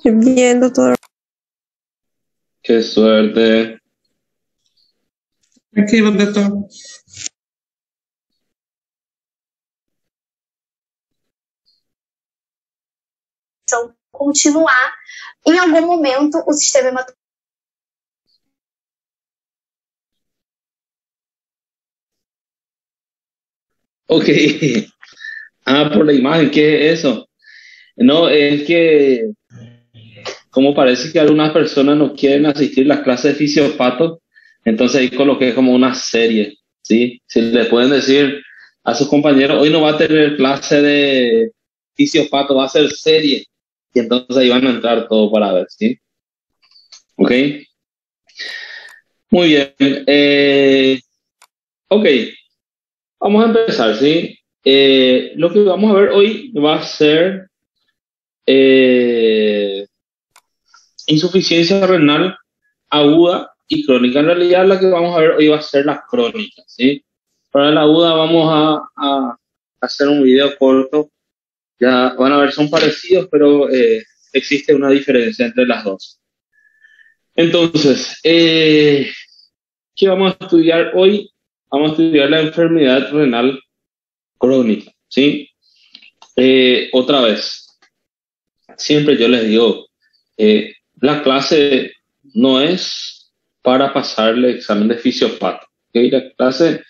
Bien, doctor. Qué suerte. Tranquilo, doctor. Continuar. Em algum momento, o sistema hematopoético. Ok. Por la imagen, ¿qué es eso? No, es que como parece que algunas personas no quieren asistir a las clases de fisiopato, entonces ahí coloqué como una serie, ¿sí? Si le pueden decir a sus compañeros, hoy no va a tener clase de fisiopato, va a ser serie. Y entonces ahí van a entrar todo para ver, ¿sí? Ok. Muy bien. Ok, vamos a empezar, ¿sí? Lo que vamos a ver hoy va a ser eh, insuficiencia renal aguda y crónica. En realidad la que vamos a ver hoy va a ser la crónica, ¿sí? Para la aguda vamos a hacer un video corto. Ya van a ver, son parecidos, pero existe una diferencia entre las dos. Entonces, ¿qué vamos a estudiar hoy? Vamos a estudiar la enfermedad renal crónica, ¿sí? Otra vez, siempre yo les digo, la clase no es para pasar el examen de fisiopato, ¿ok? La clase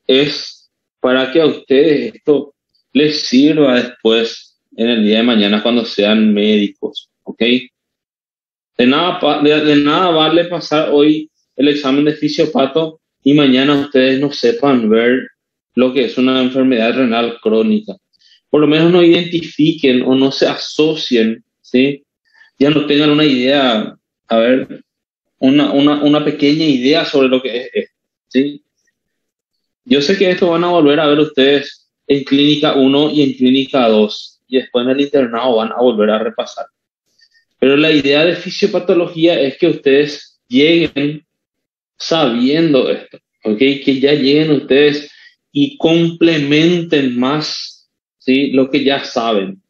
es para que a ustedes esto les sirva después en el día de mañana cuando sean médicos, ¿ok? De nada vale pasar hoy el examen de fisiopato y mañana ustedes no sepan ver lo que es una enfermedad renal crónica. Por lo menos no identifiquen o no se asocien, ¿sí? Ya no tengan una idea, a ver, una pequeña idea sobre lo que es esto, ¿sí? Yo sé que esto van a volver a ver ustedes en clínica 1 y en clínica 2 y después en el internado van a volver a repasar. Pero la idea de fisiopatología es que ustedes lleguen sabiendo esto, ¿ok? Que ya lleguen ustedes y complementen más, ¿sí? Lo que ya saben.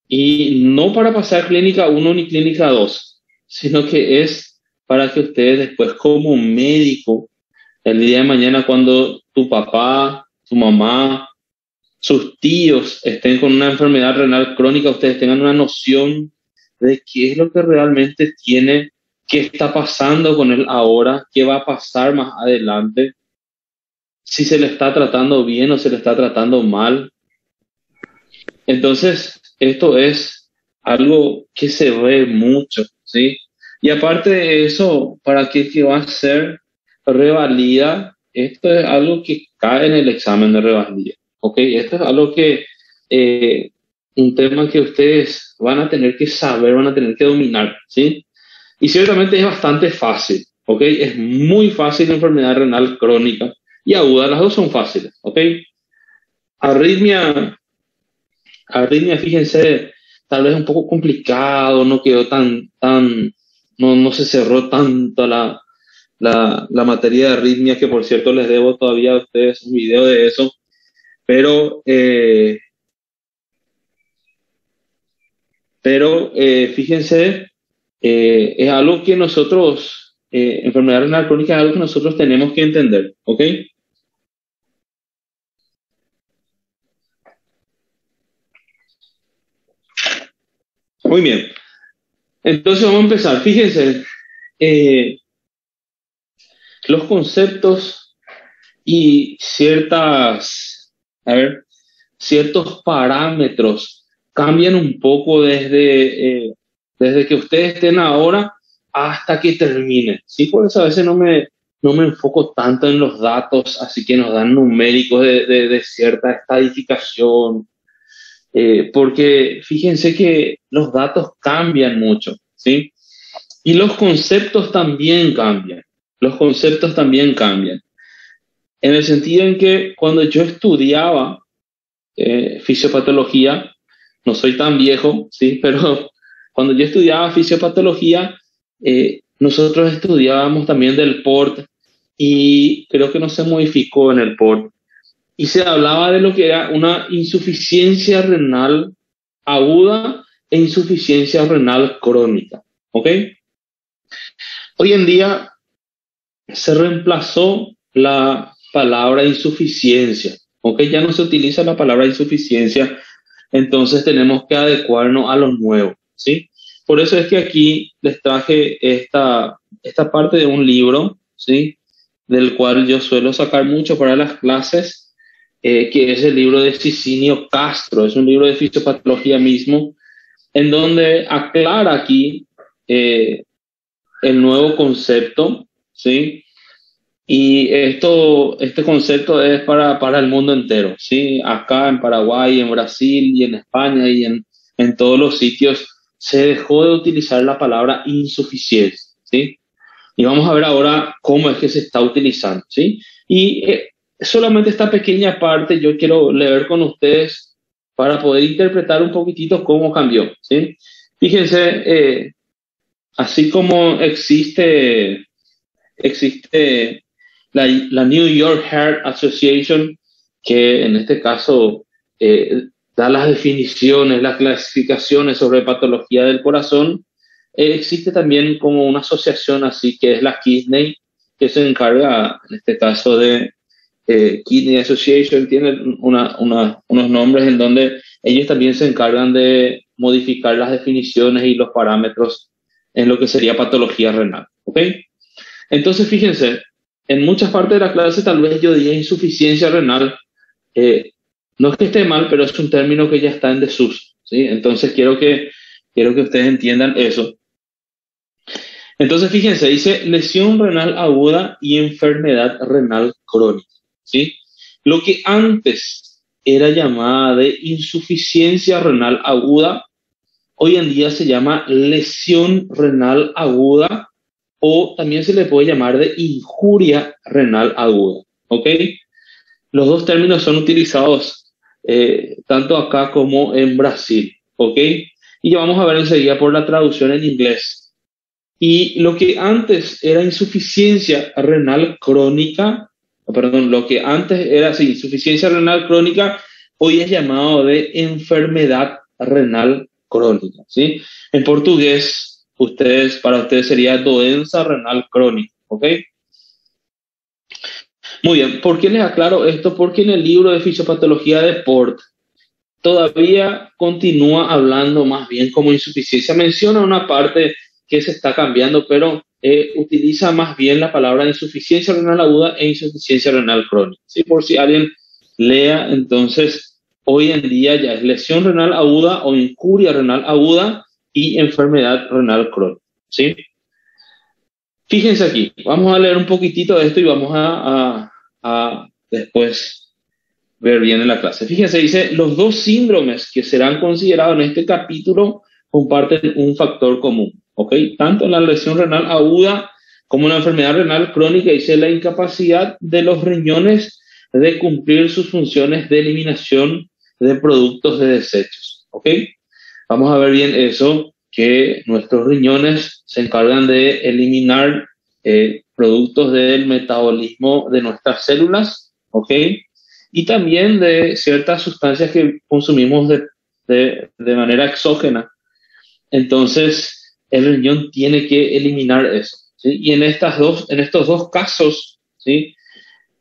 Y no para pasar clínica 1 ni clínica 2, sino que es para que ustedes después como médico, el día de mañana cuando tu papá, tu mamá, sus tíos estén con una enfermedad renal crónica, ustedes tengan una noción de qué es lo que realmente tiene, qué está pasando con él ahora, qué va a pasar más adelante, si se le está tratando bien o se le está tratando mal. Entonces, esto es algo que se ve mucho, ¿sí? Y aparte de eso, para que va a ser revalida, esto es algo que cae en el examen de revalida, ¿ok? Esto es algo que, eh, un tema que ustedes van a tener que saber, van a tener que dominar, ¿sí? Y ciertamente es bastante fácil, ¿ok? Es muy fácil la enfermedad renal crónica y aguda, las dos son fáciles, ¿ok? Arritmia fíjense, tal vez un poco complicado, no quedó no se cerró tanto la materia de arritmia, que por cierto les debo todavía a ustedes un video de eso, pero, fíjense, es algo que nosotros, enfermedad renal crónica es algo que nosotros tenemos que entender, ¿ok? Muy bien, entonces vamos a empezar, fíjense, eh, los conceptos y ciertos parámetros cambian un poco desde que ustedes estén ahora hasta que terminen, ¿sí? Por eso a veces no me enfoco tanto en los datos, así que nos dan numéricos de cierta estadificación, porque fíjense que los datos cambian mucho, ¿sí? Y los conceptos también cambian, los conceptos también cambian. En el sentido en que cuando yo estudiaba fisiopatología, no soy tan viejo, ¿sí? Pero cuando yo estudiaba fisiopatología, nosotros estudiábamos también del PORT y creo que no se modificó en el PORT. Y se hablaba de lo que era una insuficiencia renal aguda e insuficiencia renal crónica. ¿Ok? Hoy en día se reemplazó la palabra insuficiencia. ¿Ok? Ya no se utiliza la palabra insuficiencia, entonces tenemos que adecuarnos a lo nuevo. ¿Sí? Por eso es que aquí les traje esta parte de un libro, ¿sí? Del cual yo suelo sacar mucho para las clases, que es el libro de Cicinio Castro. Es un libro de fisiopatología mismo, en donde aclara aquí el nuevo concepto, ¿sí? Y este concepto es para el mundo entero, ¿sí? Acá en Paraguay, en Brasil y en España y en todos los sitios se dejó de utilizar la palabra insuficiencia, ¿sí? Y vamos a ver ahora cómo es que se está utilizando, ¿sí? Y solamente esta pequeña parte yo quiero leer con ustedes para poder interpretar un poquitito cómo cambió, ¿sí? Fíjense, así como existe la New York Heart Association, que en este caso da las definiciones, las clasificaciones sobre patología del corazón. Existe también como una asociación así que es la Kidney, que se encarga en este caso de Kidney Association. Tiene unos nombres en donde ellos también se encargan de modificar las definiciones y los parámetros en lo que sería patología renal. ¿Ok? Entonces, fíjense, en muchas partes de la clase tal vez yo diga insuficiencia renal. No es que esté mal, pero es un término que ya está en desuso, ¿sí? Entonces, quiero que ustedes entiendan eso. Entonces, fíjense, dice lesión renal aguda y enfermedad renal crónica, ¿sí? Lo que antes era llamada de insuficiencia renal aguda, hoy en día se llama lesión renal aguda, o también se le puede llamar de injuria renal aguda, ¿ok? Los dos términos son utilizados tanto acá como en Brasil, ¿ok? Y ya vamos a ver enseguida por la traducción en inglés. Y lo que antes era insuficiencia renal crónica, lo que antes era insuficiencia renal crónica, hoy es llamado de enfermedad renal crónica, ¿sí? En portugués, para ustedes sería doença renal crónica, ¿ok? Muy bien, ¿por qué les aclaro esto? Porque en el libro de fisiopatología de Port todavía continúa hablando más bien como insuficiencia. Menciona una parte que se está cambiando, pero utiliza más bien la palabra insuficiencia renal aguda e insuficiencia renal crónica. ¿Sí? Por si alguien lea, entonces hoy en día ya es lesión renal aguda o injuria renal aguda y enfermedad renal crónica. ¿Sí? Fíjense aquí, vamos a leer un poquitito de esto y vamos a después ver bien en la clase. Fíjense, dice, los dos síndromes que serán considerados en este capítulo comparten un factor común, ¿ok? Tanto en la lesión renal aguda como en la enfermedad renal crónica, dice la incapacidad de los riñones de cumplir sus funciones de eliminación de productos de desechos, ¿ok? Vamos a ver bien eso, que nuestros riñones se encargan de eliminar productos del metabolismo de nuestras células, ¿ok? Y también de ciertas sustancias que consumimos de manera exógena. Entonces, el riñón tiene que eliminar eso, ¿sí? Y en estos dos casos, ¿sí?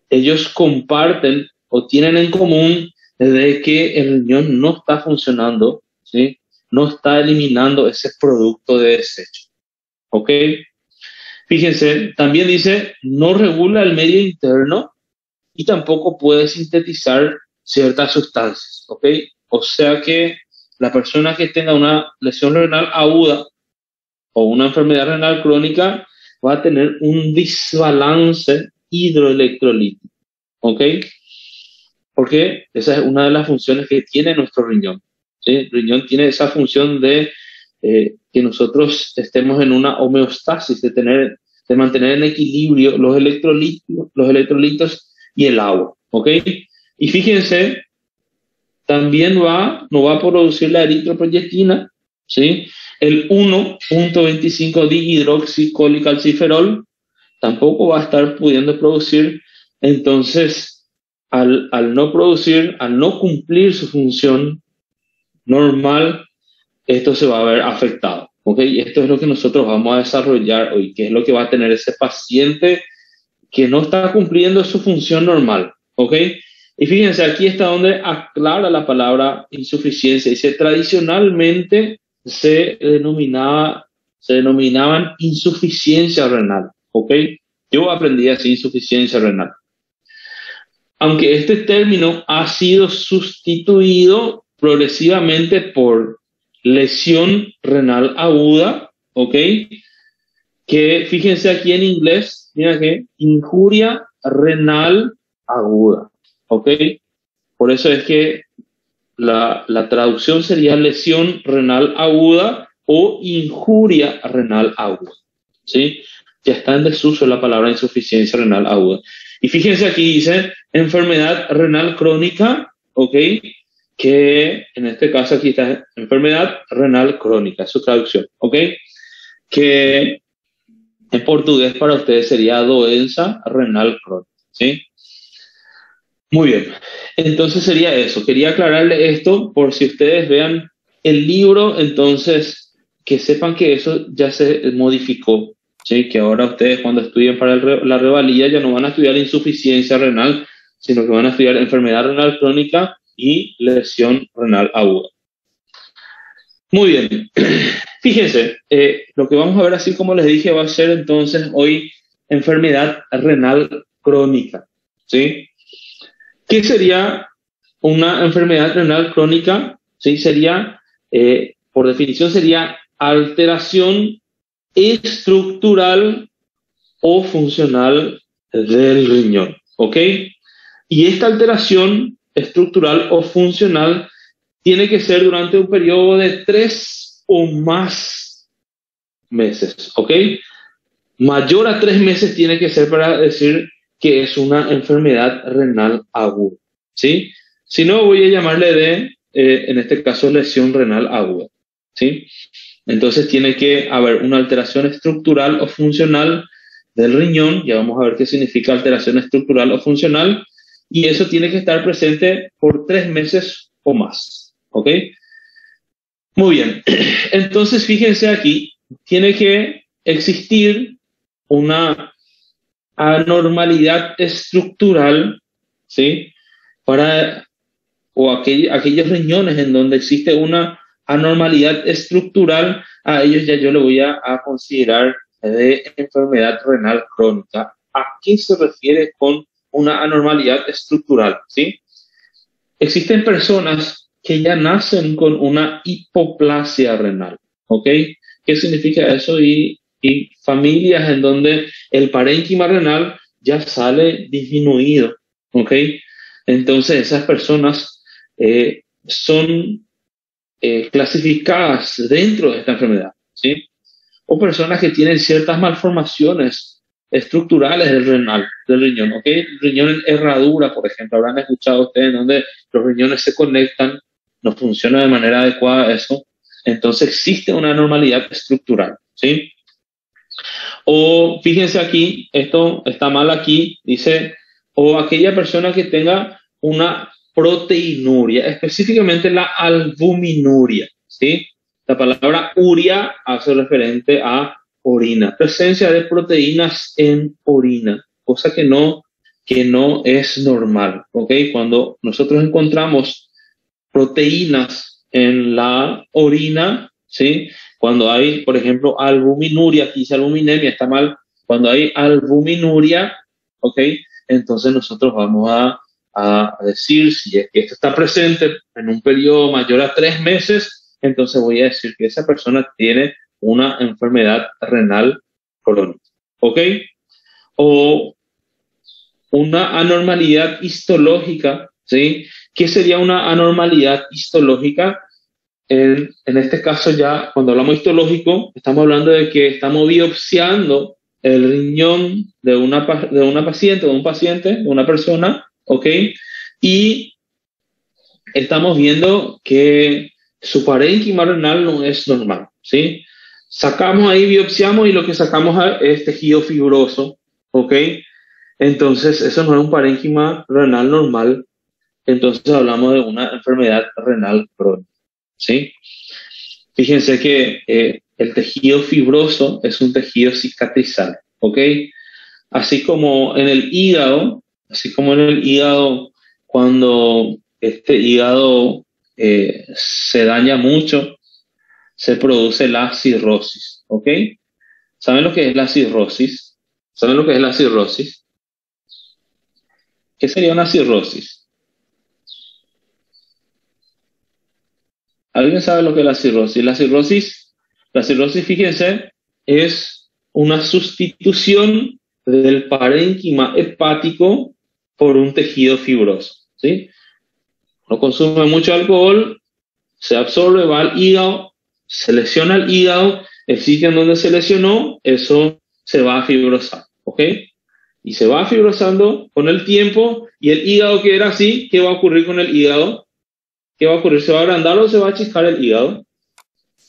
Ellos comparten o tienen en común de que el riñón no está funcionando, ¿sí? No está eliminando ese producto de desecho, ¿ok? Fíjense, también dice, no regula el medio interno y tampoco puede sintetizar ciertas sustancias, ¿ok? O sea que la persona que tenga una lesión renal aguda o una enfermedad renal crónica va a tener un desbalance hidroelectrolítico, ¿ok? Porque esa es una de las funciones que tiene nuestro riñón, ¿sí? El riñón tiene esa función de que nosotros estemos en una homeostasis, de mantener en equilibrio los electrolitos y el agua, ¿ok? Y fíjense, también no va a producir la eritropoyetina, ¿sí? El 1.25 dihidroxicolicalciferol tampoco va a estar pudiendo producir. Entonces, al no producir, al no cumplir su función normal, esto se va a ver afectado. ¿Ok? Y esto es lo que nosotros vamos a desarrollar hoy, que es lo que va a tener ese paciente que no está cumpliendo su función normal. ¿Ok? Y fíjense, aquí está donde aclara la palabra insuficiencia. Dice, tradicionalmente se denominaban insuficiencia renal. ¿Ok? Yo aprendí así, insuficiencia renal. Aunque este término ha sido sustituido progresivamente por lesión renal aguda, ¿ok? Que fíjense aquí en inglés, mira que injuria renal aguda, ¿ok? Por eso es que la traducción sería lesión renal aguda o injuria renal aguda, ¿sí? Ya está en desuso la palabra insuficiencia renal aguda. Y fíjense aquí dice enfermedad renal crónica, ¿ok? Que en este caso aquí está enfermedad renal crónica, su traducción, ¿ok? Que en portugués para ustedes sería doença renal crónica, ¿sí? Muy bien, entonces sería eso. Quería aclararle esto por si ustedes vean el libro, entonces que sepan que eso ya se modificó, ¿sí? Que ahora ustedes cuando estudien para la revalida ya no van a estudiar insuficiencia renal, sino que van a estudiar enfermedad renal crónica y lesión renal aguda. Muy bien, fíjense, lo que vamos a ver así como les dije va a ser entonces hoy enfermedad renal crónica, ¿sí? ¿Qué sería una enfermedad renal crónica? ¿Sí? Sería, por definición, sería alteración estructural o funcional del riñón, ¿ok? Y esta alteración estructural o funcional tiene que ser durante un periodo de 3 o más meses, ¿ok? Mayor a 3 meses tiene que ser para decir que es una enfermedad renal aguda, ¿sí? Si no, voy a llamarle en este caso, lesión renal aguda, ¿sí? Entonces tiene que haber una alteración estructural o funcional del riñón, ya vamos a ver qué significa alteración estructural o funcional, y eso tiene que estar presente por 3 meses o más, ¿ok? Muy bien, entonces fíjense aquí, tiene que existir una anormalidad estructural, ¿sí? Aquellos riñones en donde existe una anormalidad estructural, a ellos ya yo le voy a considerar de enfermedad renal crónica. ¿A qué se refiere con una anormalidad estructural? ¿Sí? Existen personas que ya nacen con una hipoplasia renal, ¿ok? ¿Qué significa eso? Y familias en donde el parénquima renal ya sale disminuido, ¿ok? Entonces esas personas son clasificadas dentro de esta enfermedad, ¿sí? O personas que tienen ciertas malformaciones estructurales del riñón, ¿ok? El riñón en herradura, por ejemplo, habrán escuchado ustedes donde los riñones se conectan, no funciona de manera adecuada eso, entonces existe una anormalidad estructural, ¿sí? O fíjense aquí, esto está mal aquí, dice, o aquella persona que tenga una proteinuria, específicamente la albuminuria, ¿sí? La palabra uria hace referente a orina, presencia de proteínas en orina, cosa que no es normal, ¿ok? Cuando nosotros encontramos proteínas en la orina, ¿sí? Cuando hay, por ejemplo, albuminuria, aquí dice albuminemia, está mal. Cuando hay albuminuria, ¿ok? Entonces nosotros vamos a decir, si es que esto está presente en un periodo mayor a 3 meses, entonces voy a decir que esa persona tiene una enfermedad renal crónica, ¿ok? O una anormalidad histológica, ¿sí? ¿Qué sería una anormalidad histológica? En este caso ya, cuando hablamos histológico, estamos hablando de que estamos biopsiando el riñón de una paciente, de un paciente, de una persona, ¿ok? Y estamos viendo que su parénquima renal no es normal, ¿sí? Sacamos ahí, biopsiamos y lo que sacamos es tejido fibroso, ¿ok? Entonces, eso no es un parénquima renal normal, entonces hablamos de una enfermedad renal crónica, ¿sí? Fíjense que el tejido fibroso es un tejido cicatrizal, ¿ok? Así como en el hígado, cuando este hígado se daña mucho, se produce la cirrosis, ¿ok? ¿Saben lo que es la cirrosis? ¿Saben lo que es la cirrosis? ¿Qué sería una cirrosis? ¿Alguien sabe lo que es la cirrosis? La cirrosis, fíjense, es una sustitución del parénquima hepático por un tejido fibroso, ¿sí? No consume mucho alcohol, se absorbe, va al hígado, se lesiona el hígado, el sitio en donde se lesionó, eso se va a fibrosar, ¿ok? Y se va fibrosando con el tiempo, y el hígado que era así, ¿qué va a ocurrir con el hígado? ¿Qué va a ocurrir? ¿Se va a agrandar o se va a achiscar el hígado?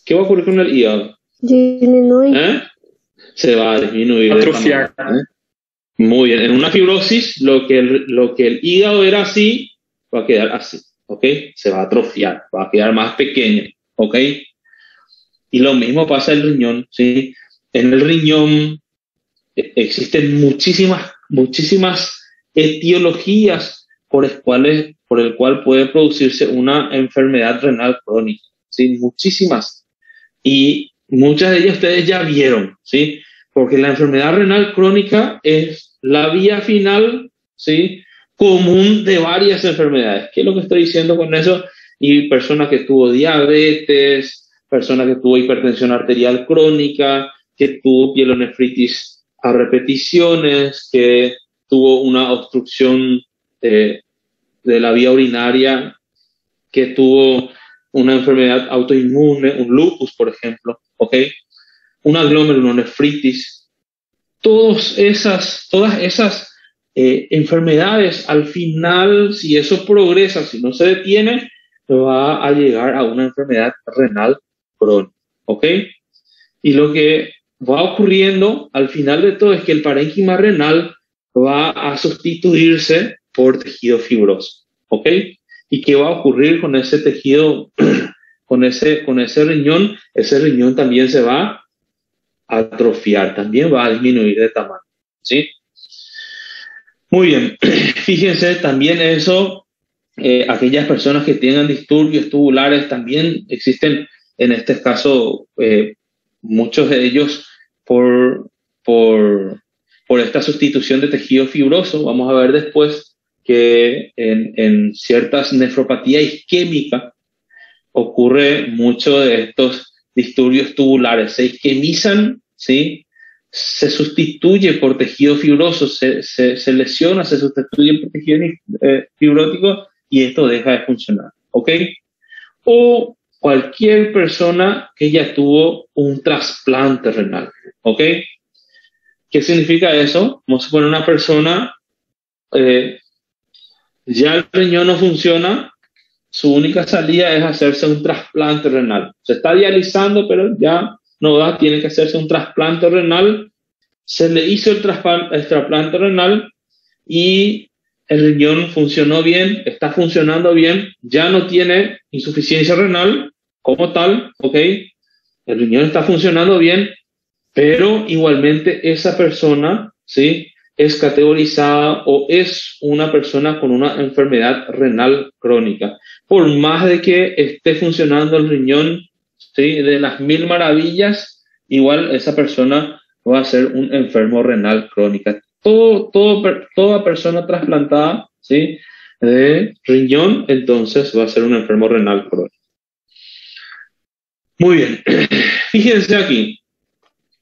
¿Qué va a ocurrir con el hígado? Disminuye. Se va a disminuir. Atrofiar. Muy bien. En una fibrosis, lo que el hígado era así, va a quedar así, ¿ok? Se va a atrofiar, va a quedar más pequeño, ¿ok? Y lo mismo pasa en el riñón, ¿sí? En el riñón existen muchísimas etiologías por el cual puede producirse una enfermedad renal crónica, ¿sí? Muchísimas. Y muchas de ellas ustedes ya vieron, ¿sí? Porque la enfermedad renal crónica es la vía final, ¿sí? Común de varias enfermedades. ¿Qué es lo que estoy diciendo con eso? Y persona que tuvo diabetes, persona que tuvo hipertensión arterial crónica, que tuvo pielonefritis a repeticiones, que tuvo una obstrucción de la vía urinaria, que tuvo una enfermedad autoinmune, un lupus, por ejemplo, ¿ok? Una glomerulonefritis. Todas esas enfermedades, al final, si eso progresa, si no se detiene, va a llegar a una enfermedad renal crónica, ¿ok? Y lo que va ocurriendo al final de todo es que el parénquima renal va a sustituirse por tejido fibroso, ¿ok? ¿Y qué va a ocurrir con ese tejido, con ese riñón? Ese riñón también se va a atrofiar, también va a disminuir de tamaño, ¿sí? Muy bien, fíjense también eso, aquellas personas que tengan disturbios tubulares, también existen en este caso muchos de ellos por esta sustitución de tejido fibroso. Vamos a ver después que en ciertas nefropatías isquémicas ocurre mucho de estos disturbios tubulares. Se isquemizan, ¿sí? Se sustituye por tejido fibroso, se lesiona, se sustituye por tejido fibrótico y esto deja de funcionar, ¿ok? O cualquier persona que ya tuvo un trasplante renal, ¿ok? ¿Qué significa eso? Vamos a poner una persona, ya el riñón no funciona, su única salida es hacerse un trasplante renal. Se está dializando, pero ya no da, tiene que hacerse un trasplante renal. Se le hizo el trasplante renal y el riñón funcionó bien, está funcionando bien, ya no tiene insuficiencia renal como tal, ¿ok? El riñón está funcionando bien, pero igualmente esa persona, ¿sí? Es categorizada o es una persona con una enfermedad renal crónica. Por más de que esté funcionando el riñón, ¿sí? De las mil maravillas, igual esa persona va a ser un enfermo renal crónica. Toda persona trasplantada, ¿sí? De riñón, entonces va a ser un enfermo renal crónico. Muy bien, fíjense aquí,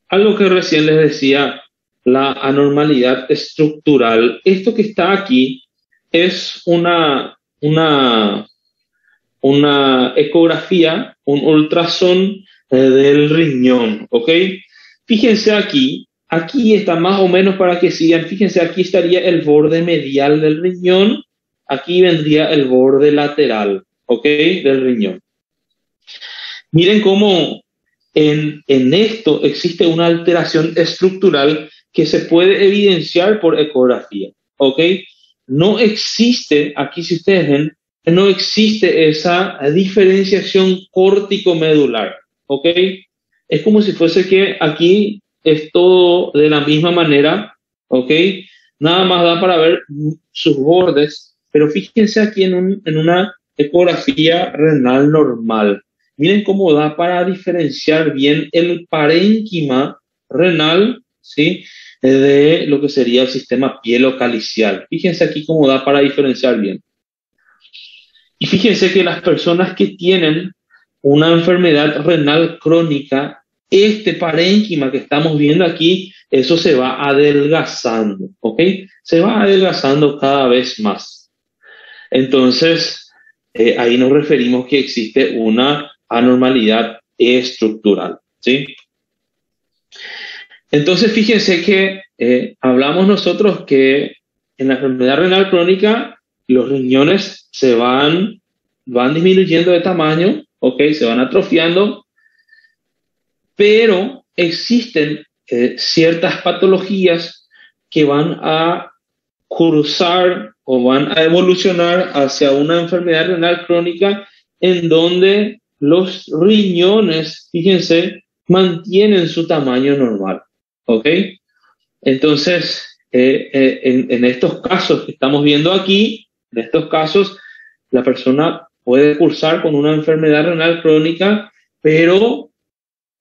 algo que recién les decía, la anormalidad estructural. Esto que está aquí es una ecografía, un ultrasón del riñón, ¿ok? Fíjense aquí está más o menos para que sigan, fíjense, aquí estaría el borde medial del riñón, aquí vendría el borde lateral, ¿ok? Del riñón. Miren cómo en esto existe una alteración estructural que se puede evidenciar por ecografía, ¿ok? No existe, aquí si ustedes ven, no existe esa diferenciación córtico-medular, ¿ok? Es como si fuese que aquí es todo de la misma manera, ¿ok? Nada más da para ver sus bordes, pero fíjense aquí en una ecografía renal normal. Miren cómo da para diferenciar bien el parénquima renal, ¿sí? De lo que sería el sistema pielocalicial. Fíjense aquí cómo da para diferenciar bien. Y fíjense que las personas que tienen una enfermedad renal crónica, este parénquima que estamos viendo aquí, eso se va adelgazando, ¿ok? Se va adelgazando cada vez más. Entonces, ahí nos referimos que existe una anormalidad estructural, ¿sí? Entonces, fíjense que hablamos nosotros que en la enfermedad renal crónica los riñones van disminuyendo de tamaño, ¿ok? Se van atrofiando, pero existen ciertas patologías que van a cursar o van a evolucionar hacia una enfermedad renal crónica en donde los riñones, fíjense, mantienen su tamaño normal, ¿ok? Entonces, en estos casos que estamos viendo aquí, en estos casos, la persona puede cursar con una enfermedad renal crónica, pero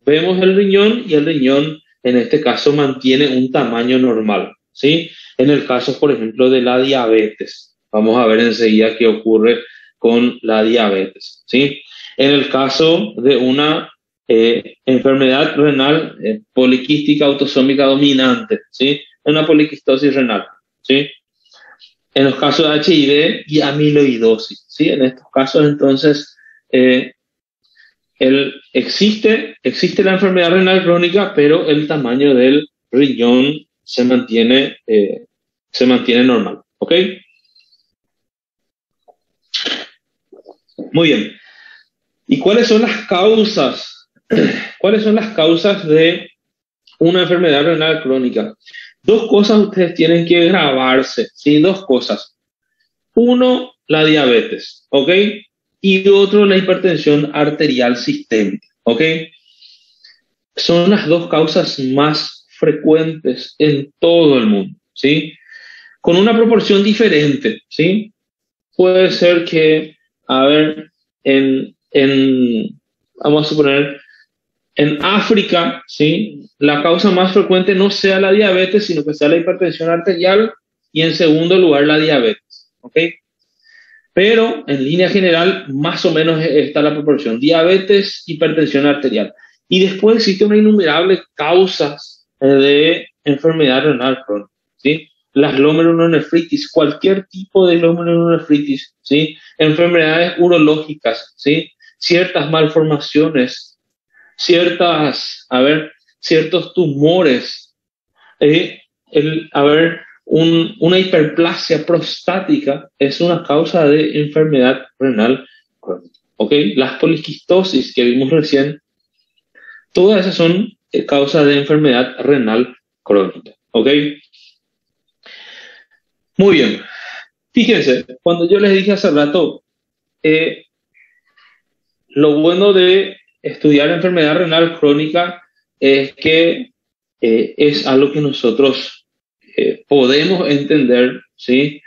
vemos el riñón y el riñón, en este caso, mantiene un tamaño normal, ¿sí? En el caso, por ejemplo, de la diabetes. Vamos a ver enseguida qué ocurre con la diabetes, ¿sí? En el caso de una enfermedad renal poliquística autosómica dominante, ¿sí? Una poliquistosis renal, ¿sí? En los casos de HIV y amiloidosis, ¿sí? En estos casos, entonces, existe la enfermedad renal crónica, pero el tamaño del riñón se mantiene normal, ¿ok? Muy bien. ¿Y cuáles son las causas? ¿Cuáles son las causas de una enfermedad renal crónica? Dos cosas ustedes tienen que grabarse, ¿sí? Dos cosas. Uno, la diabetes, ¿ok? Y otro, la hipertensión arterial sistémica, ¿ok? Son las dos causas más frecuentes en todo el mundo, ¿sí? Con una proporción diferente, ¿sí? Puede ser que, a ver, vamos a suponer, en África, ¿sí? La causa más frecuente no sea la diabetes, sino que sea la hipertensión arterial y en segundo lugar la diabetes, ¿ok? Pero en línea general, más o menos está la proporción: diabetes, hipertensión arterial. Y después existen una innumerable causas de enfermedad renal crónica, ¿sí? Las glomerulonefritis, cualquier tipo de glomerulonefritis, ¿sí? Enfermedades urológicas, ¿sí? Ciertas malformaciones, ciertos tumores, una hiperplasia prostática es una causa de enfermedad renal crónica, ¿ok? Las poliquistosis que vimos recién, todas esas son causas de enfermedad renal crónica, ¿ok? Muy bien. Fíjense, cuando yo les dije hace rato, lo bueno de estudiar enfermedad renal crónica es que es algo que nosotros podemos entender, ¿sí?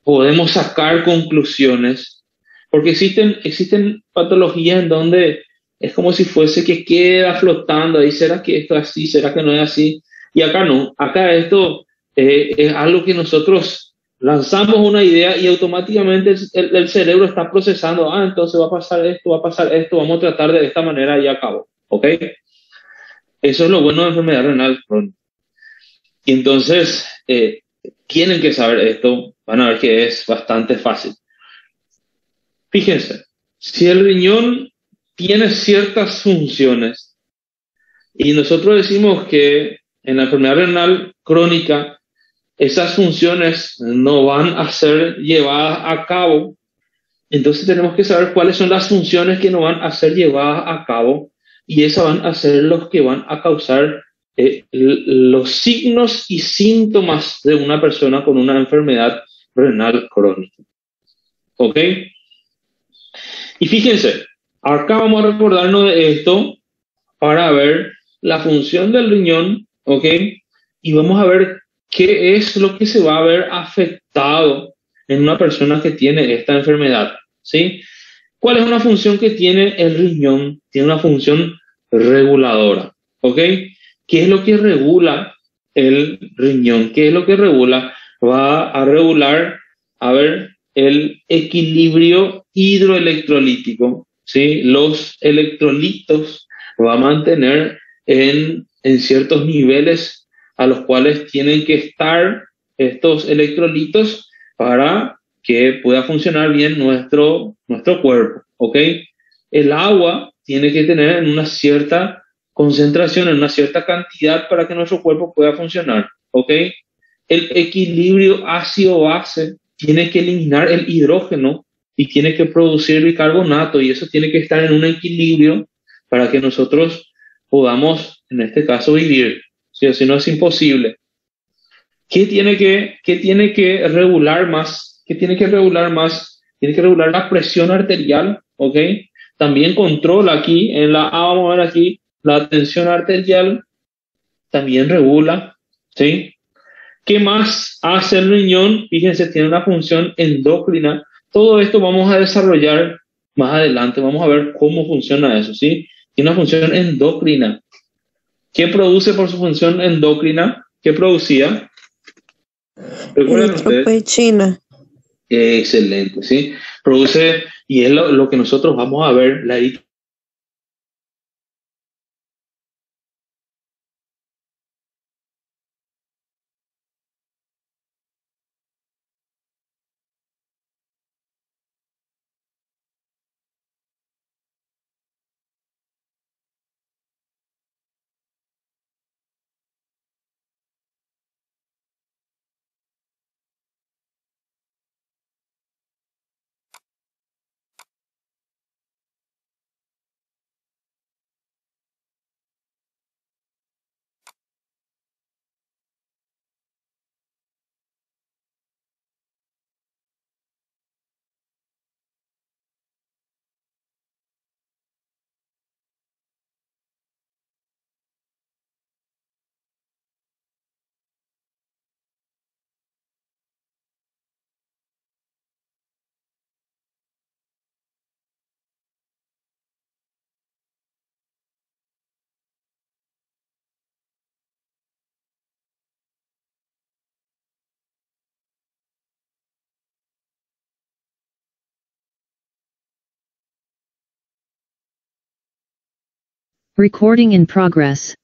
Podemos sacar conclusiones, porque existen patologías en donde es como si fuese que queda flotando ahí. ¿Será que esto es así? ¿Será que no es así? Y acá no. Acá esto es algo que nosotros lanzamos una idea y automáticamente el cerebro está procesando. Entonces va a pasar esto, vamos a tratar de esta manera y acabó, ¿ok? Eso es lo bueno de enfermedad renal crónica. Y entonces, tienen que saber esto, van a ver que es bastante fácil. Fíjense, si el riñón tiene ciertas funciones y nosotros decimos que en la enfermedad renal crónica esas funciones no van a ser llevadas a cabo, entonces tenemos que saber cuáles son las funciones que no van a ser llevadas a cabo, y esas van a ser los que van a causar los signos y síntomas de una persona con una enfermedad renal crónica, ¿ok? Y fíjense, acá vamos a recordarnos de esto para ver la función del riñón, ¿ok? Y vamos a ver qué es lo que se va a ver afectado en una persona que tiene esta enfermedad, ¿sí? ¿Cuál es una función que tiene el riñón? Tiene una función reguladora, ¿ok? ¿Qué es lo que regula el riñón? ¿Qué es lo que regula? Va a regular, a ver, el equilibrio hidroelectrolítico, ¿sí? Los electrolitos va a mantener en ciertos niveles a los cuales tienen que estar estos electrolitos para que pueda funcionar bien nuestro cuerpo, ¿ok? El agua tiene que tener en una cierta concentración, en una cierta cantidad para que nuestro cuerpo pueda funcionar, ¿ok? El equilibrio ácido-base tiene que eliminar el hidrógeno y tiene que producir bicarbonato y eso tiene que estar en un equilibrio para que nosotros podamos, en este caso, vivir. Si no es imposible. ¿Qué tiene que regular más? ¿Qué tiene que regular más? Tiene que regular la presión arterial, ¿ok? También controla aquí, en la A, vamos a ver aquí, la tensión arterial también regula, ¿sí? ¿Qué más hace el riñón? Fíjense, tiene una función endocrina. Todo esto vamos a desarrollar más adelante. Vamos a ver cómo funciona eso, ¿sí? Tiene una función endocrina. ¿Qué produce por su función endocrina? ¿Qué producía? ¿Recuerdan ustedes? Eritropoetina. Excelente, ¿sí? Produce, y es lo que nosotros vamos a ver, la Recording in progress.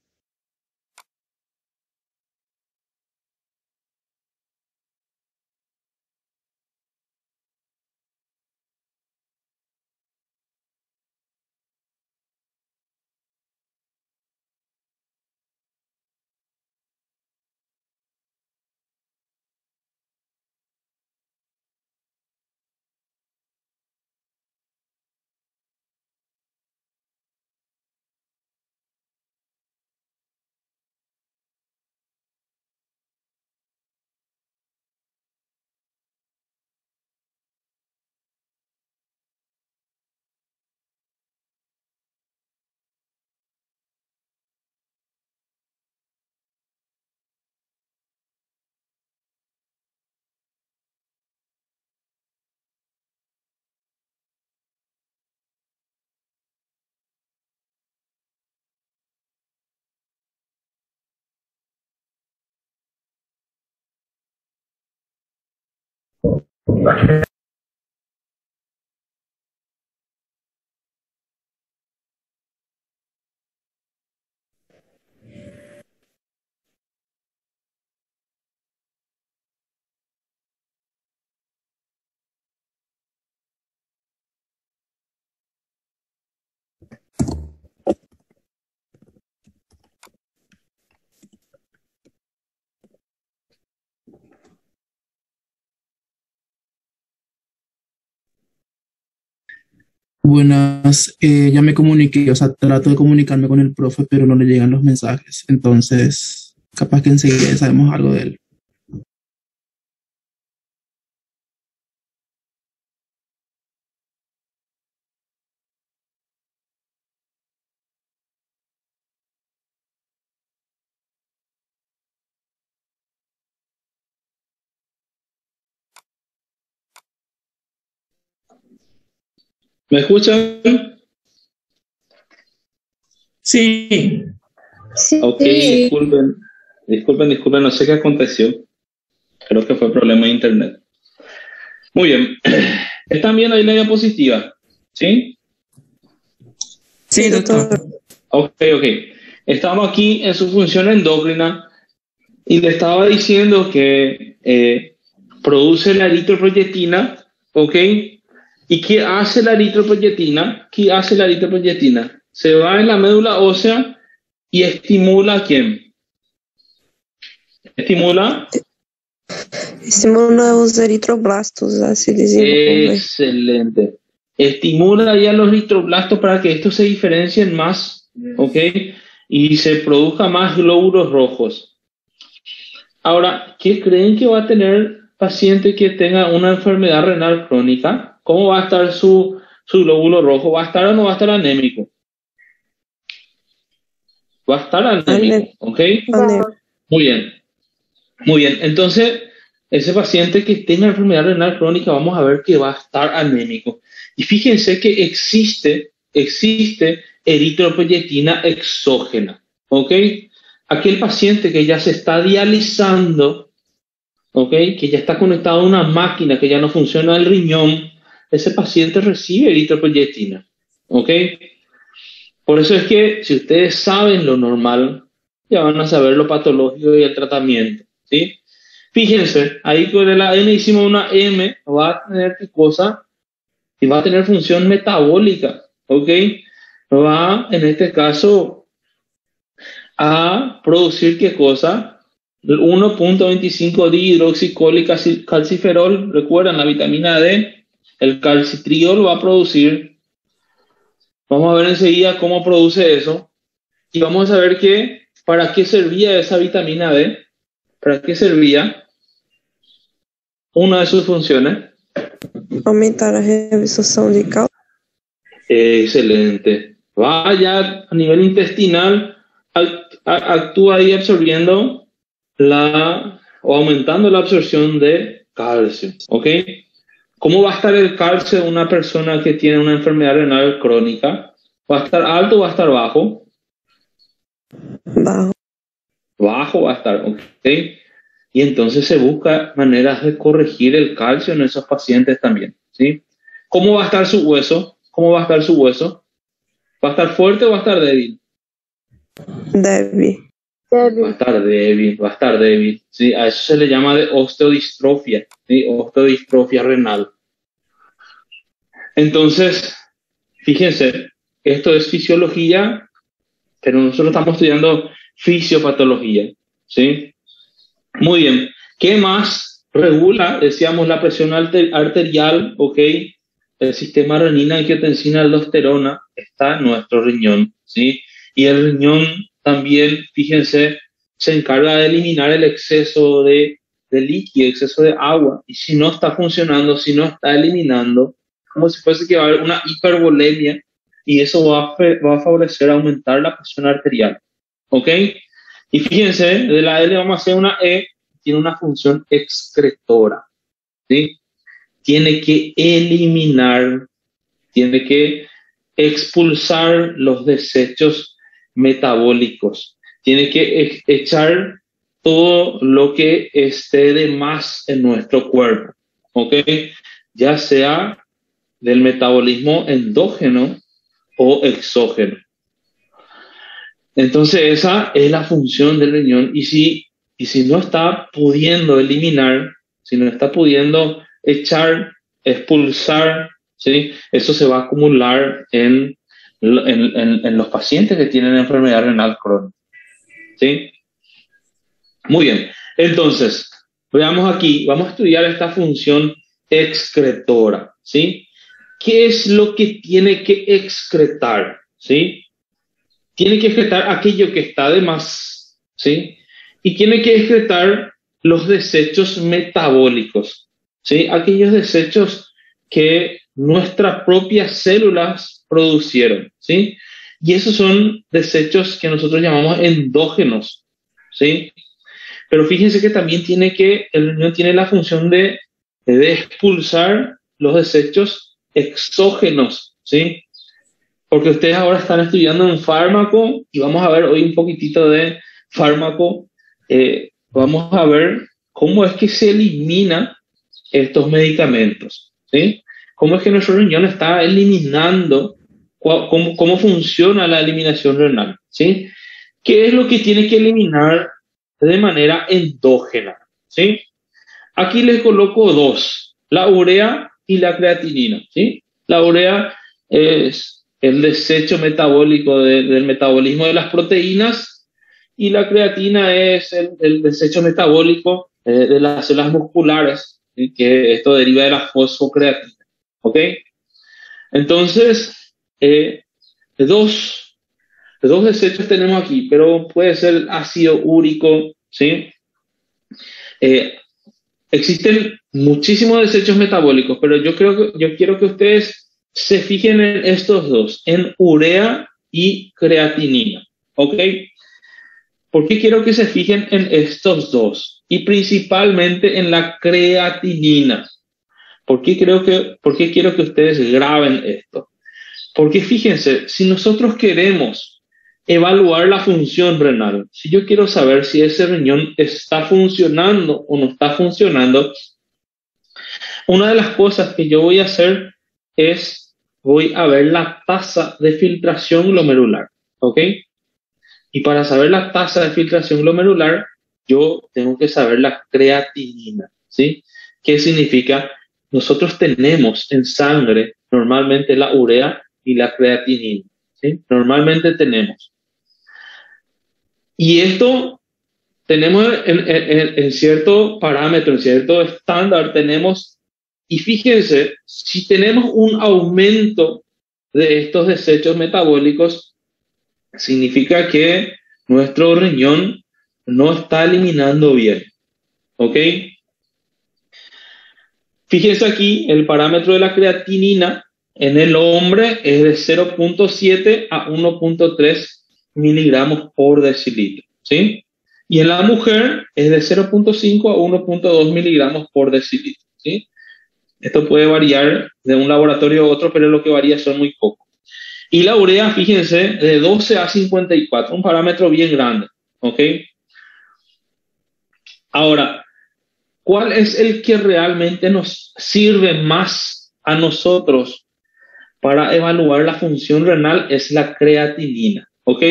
Buenas, ya me comuniqué, o sea, trato de comunicarme con el profe, pero no le llegan los mensajes. Entonces, capaz que enseguida ya sabemos algo de él. ¿Me escuchan? Sí. Sí. Ok, disculpen, no sé qué aconteció. Creo que fue problema de internet. Muy bien. ¿Están viendo ahí la diapositiva? ¿Sí? Sí, doctor. Ok. Estamos aquí en su función endocrina y le estaba diciendo que produce la eritropoyetina, ¿ok? ¿Y qué hace la eritropoyetina? Se va en la médula ósea y estimula ¿a quién? Estimula. Estimula os eritroblastos a se desenvolver. Excelente. Estimula ya los eritroblastos para que estos se diferencien más, ¿ok? Y se produzca más glóbulos rojos. Ahora, ¿qué creen que va a tener paciente que tenga una enfermedad renal crónica? ¿Cómo va a estar su glóbulo rojo? ¿Va a estar o no va a estar anémico? Va a estar anémico, ¿ok? Muy bien. Entonces, ese paciente que tenga enfermedad renal crónica, vamos a ver que va a estar anémico. Y fíjense que existe eritropoyetina exógena, ¿ok? Aquel paciente que ya se está dializando, ¿ok? Que ya está conectado a una máquina que ya no funciona el riñón, ese paciente recibe eritropoyetina, ¿ok? Por eso es que si ustedes saben lo normal, ya van a saber lo patológico y el tratamiento, ¿sí? Fíjense, ahí con la N hicimos una M, va a tener qué cosa, y va a tener función metabólica, ¿ok? Va, en este caso, a producir qué cosa, 1.25 dihidroxicólicalciferol, recuerdan la vitamina D, el calcitriol va a producir, vamos a ver enseguida cómo produce eso, y vamos a ver que, ¿para qué servía esa vitamina D? ¿Para qué servía? Una de sus funciones. Aumentar a reabsorção de cálcio. Excelente. Vaya a nivel intestinal, actúa ahí absorbiendo o aumentando la absorción de calcio. ¿Ok? ¿Cómo va a estar el calcio de una persona que tiene una enfermedad renal crónica? ¿Va a estar alto o va a estar bajo? Bajo. Bajo va a estar, ¿ok? Y entonces se busca maneras de corregir el calcio en esos pacientes también, ¿sí? ¿Cómo va a estar su hueso? ¿Va a estar fuerte o va a estar débil? Débil. Va a estar débil, ¿sí? A eso se le llama de osteodistrofia, ¿sí? Osteodistrofia renal. Entonces, fíjense, esto es fisiología, pero nosotros estamos estudiando fisiopatología, ¿sí? Muy bien. ¿Qué más regula? Decíamos la presión arterial, ¿ok? El sistema renina-angiotensina-aldosterona está en nuestro riñón, ¿sí? Y el riñón también, fíjense, se encarga de eliminar el exceso de líquido, exceso de agua. Y si no está funcionando, si no está eliminando, como si fuese que va a haber una hipervolemia y eso va a favorecer aumentar la presión arterial, ¿ok? Y fíjense, de la L vamos a hacer una E, tiene una función excretora, ¿sí? Tiene que eliminar, tiene que expulsar los desechos metabólicos, tiene que echar todo lo que esté de más en nuestro cuerpo, ¿ok? Ya sea del metabolismo endógeno o exógeno. Entonces esa es la función del riñón y si no está pudiendo eliminar, si no está pudiendo echar, expulsar, ¿sí? Eso se va a acumular en los pacientes que tienen enfermedad renal crónica, ¿sí? Muy bien, entonces veamos aquí, vamos a estudiar esta función excretora, ¿sí? ¿Qué es lo que tiene que excretar? ¿Sí? Tiene que excretar aquello que está de más, ¿sí? Y tiene que excretar los desechos metabólicos, ¿sí? Aquellos desechos que nuestras propias células producieron, ¿sí? Y esos son desechos que nosotros llamamos endógenos, ¿sí? Pero fíjense que también el riñón tiene la función de expulsar los desechos exógenos, ¿sí? Porque ustedes ahora están estudiando en fármaco y vamos a ver hoy un poquitito de fármaco. Vamos a ver cómo es que se eliminan estos medicamentos, ¿sí? Cómo es que nuestro riñón está eliminando, cómo funciona la eliminación renal, ¿sí? ¿Qué es lo que tiene que eliminar de manera endógena, ¿sí? Aquí les coloco dos, la urea y la creatinina, ¿sí? La urea es el desecho metabólico del metabolismo de las proteínas y la creatina es el desecho metabólico de las células musculares, ¿sí? Que esto deriva de la fosfocreatina, ¿ok? Entonces, dos desechos tenemos aquí, pero puede ser ácido úrico, ¿sí? Existen muchísimos desechos metabólicos, pero yo quiero que ustedes se fijen en estos dos, en urea y creatinina, ¿ok? ¿Por qué quiero que se fijen en estos dos? Y principalmente en la creatinina. ¿Por qué quiero que ustedes graben esto? Porque fíjense, si nosotros queremos evaluar la función renal, si yo quiero saber si ese riñón está funcionando o no está funcionando, una de las cosas que yo voy a hacer es, voy a ver la tasa de filtración glomerular, ¿ok? Y para saber la tasa de filtración glomerular, yo tengo que saber la creatinina, ¿sí? ¿Qué significa? Nosotros tenemos en sangre normalmente la urea y la creatinina, ¿sí? Normalmente tenemos. Y esto tenemos en cierto parámetro, en cierto estándar tenemos, y fíjense, si tenemos un aumento de estos desechos metabólicos, significa que nuestro riñón no está eliminando bien, ¿ok? Fíjense aquí, el parámetro de la creatinina en el hombre es de 0.7 a 1.3 miligramos por decilitro, ¿sí? Y en la mujer es de 0.5 a 1.2 miligramos por decilitro, ¿sí? Esto puede variar de un laboratorio a otro, pero lo que varía son muy pocos. Y la urea, fíjense, de 12 a 54, un parámetro bien grande, ¿ok? Ahora, ¿cuál es el que realmente nos sirve más a nosotros para evaluar la función renal? Es la creatinina, ¿ok?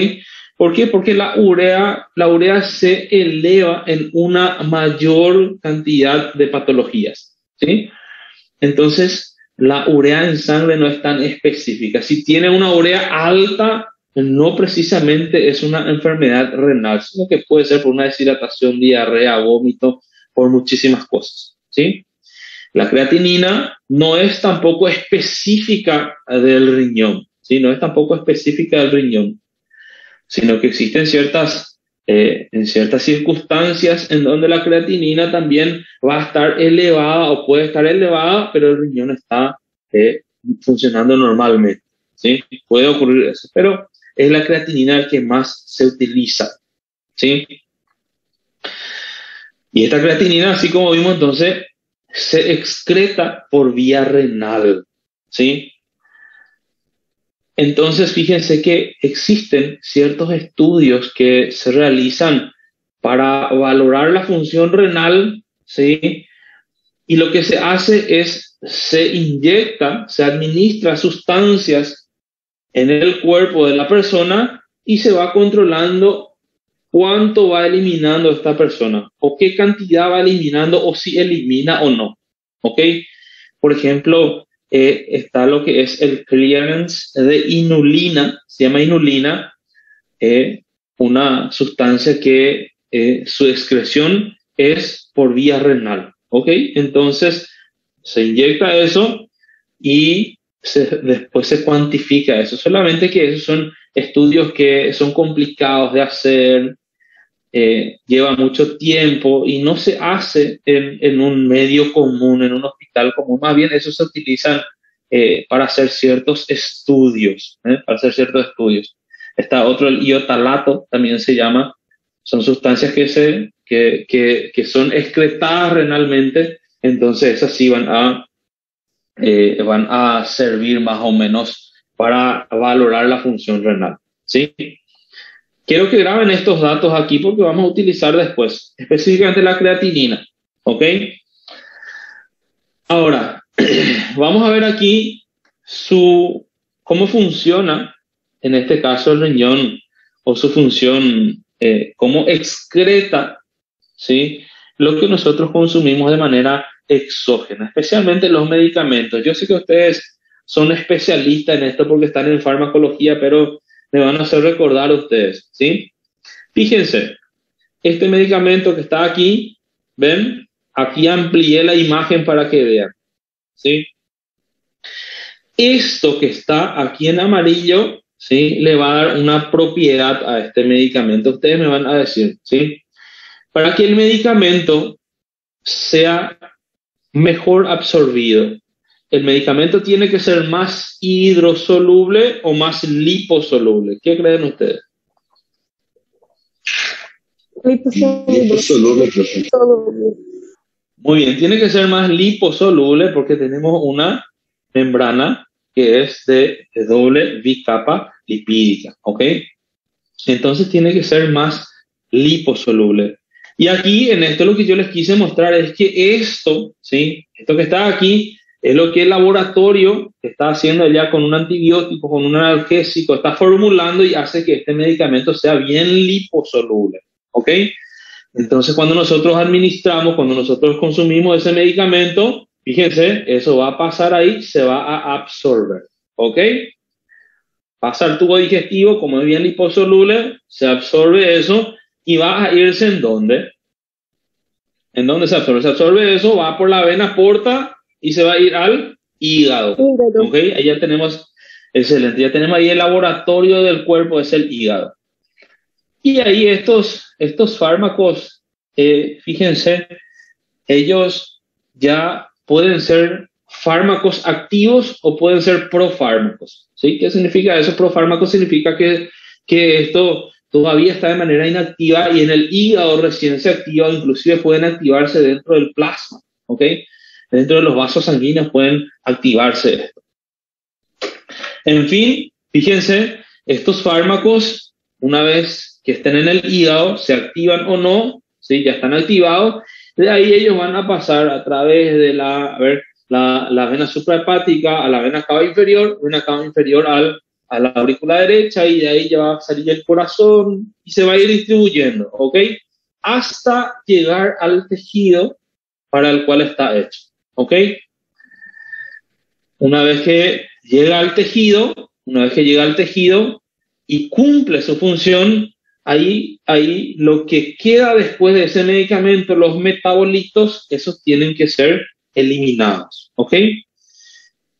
¿Por qué? Porque la urea se eleva en una mayor cantidad de patologías, ¿sí? Entonces, la urea en sangre no es tan específica. Si tiene una urea alta, no precisamente es una enfermedad renal, sino que puede ser por una deshidratación, diarrea, vómito, por muchísimas cosas, ¿sí? La creatinina no es tampoco específica del riñón, ¿sí? No es tampoco específica del riñón, sino que existen en ciertas circunstancias en donde la creatinina también va a estar elevada o puede estar elevada, pero el riñón está funcionando normalmente, ¿sí? Puede ocurrir eso, pero es la creatinina el que más se utiliza, ¿sí? Y esta creatinina, así como vimos entonces, se excreta por vía renal, ¿sí? Entonces, fíjense que existen ciertos estudios que se realizan para valorar la función renal, ¿sí? Y lo que se hace es, se administra sustancias en el cuerpo de la persona y se va controlando cuánto va eliminando esta persona, o qué cantidad va eliminando, o si elimina o no, ¿ok? Por ejemplo, está lo que es el clearance de inulina, se llama inulina, una sustancia que su excreción es por vía renal, ¿ok? Entonces, se inyecta eso y después se cuantifica eso, solamente que esos son estudios que son complicados de hacer, lleva mucho tiempo y no se hace en un medio común, en un hospital común. Más bien eso se utiliza para hacer ciertos estudios, para hacer ciertos estudios. Está otro, el iotalato, también se llama. Son sustancias que son excretadas renalmente, entonces esas sí van a servir más o menos para valorar la función renal, ¿sí? Quiero que graben estos datos aquí porque vamos a utilizar después, específicamente la creatinina, ¿ok? Ahora, vamos a ver aquí cómo funciona, en este caso el riñón, o su función, cómo excreta, ¿sí?, lo que nosotros consumimos de manera exógena, especialmente los medicamentos. Yo sé que ustedes son especialistas en esto porque están en farmacología, pero me van a hacer recordar a ustedes, ¿sí? Fíjense, este medicamento que está aquí, ¿ven? Aquí amplié la imagen para que vean, ¿sí? Esto que está aquí en amarillo, ¿sí?, le va a dar una propiedad a este medicamento. Ustedes me van a decir, ¿sí? Para que el medicamento sea mejor absorbido, ¿el medicamento tiene que ser más hidrosoluble o más liposoluble? ¿Qué creen ustedes? Liposoluble. Muy bien, tiene que ser más liposoluble porque tenemos una membrana que es de doble bicapa lipídica, ¿ok? Entonces tiene que ser más liposoluble. Y aquí en esto lo que yo les quise mostrar es que esto, ¿sí?, esto que está aquí es lo que el laboratorio está haciendo ya con un antibiótico, con un analgésico, está formulando y hace que este medicamento sea bien liposoluble, ¿ok? Entonces cuando nosotros administramos, cuando nosotros consumimos ese medicamento, fíjense, eso va a pasar ahí, se va a absorber, ¿ok? Pasa al tubo digestivo, como es bien liposoluble, se absorbe eso y va a irse ¿en dónde? ¿En dónde se absorbe? Se absorbe eso, va por la vena porta y se va a ir al hígado. ¿Ok? Ahí ya tenemos, excelente, ya tenemos ahí el laboratorio del cuerpo, es el hígado. Y ahí estos fármacos, fíjense, ellos ya pueden ser fármacos activos o pueden ser profármacos, ¿sí? ¿Qué significa eso? Profármacos significa que esto todavía está de manera inactiva y en el hígado recién se activa, inclusive pueden activarse dentro del plasma, ¿ok? Dentro de los vasos sanguíneos pueden activarse esto. En fin, fíjense, estos fármacos, una vez que estén en el hígado, se activan o no, ¿sí? Ya están activados, de ahí ellos van a pasar a través de la vena suprahepática a la vena cava inferior a la aurícula derecha, y de ahí ya va a salir el corazón y se va a ir distribuyendo, ¿ok? Hasta llegar al tejido para el cual está hecho, ¿ok? Una vez que llega al tejido y cumple su función, ahí lo que queda después de ese medicamento, los metabolitos, esos tienen que ser eliminados, ¿ok?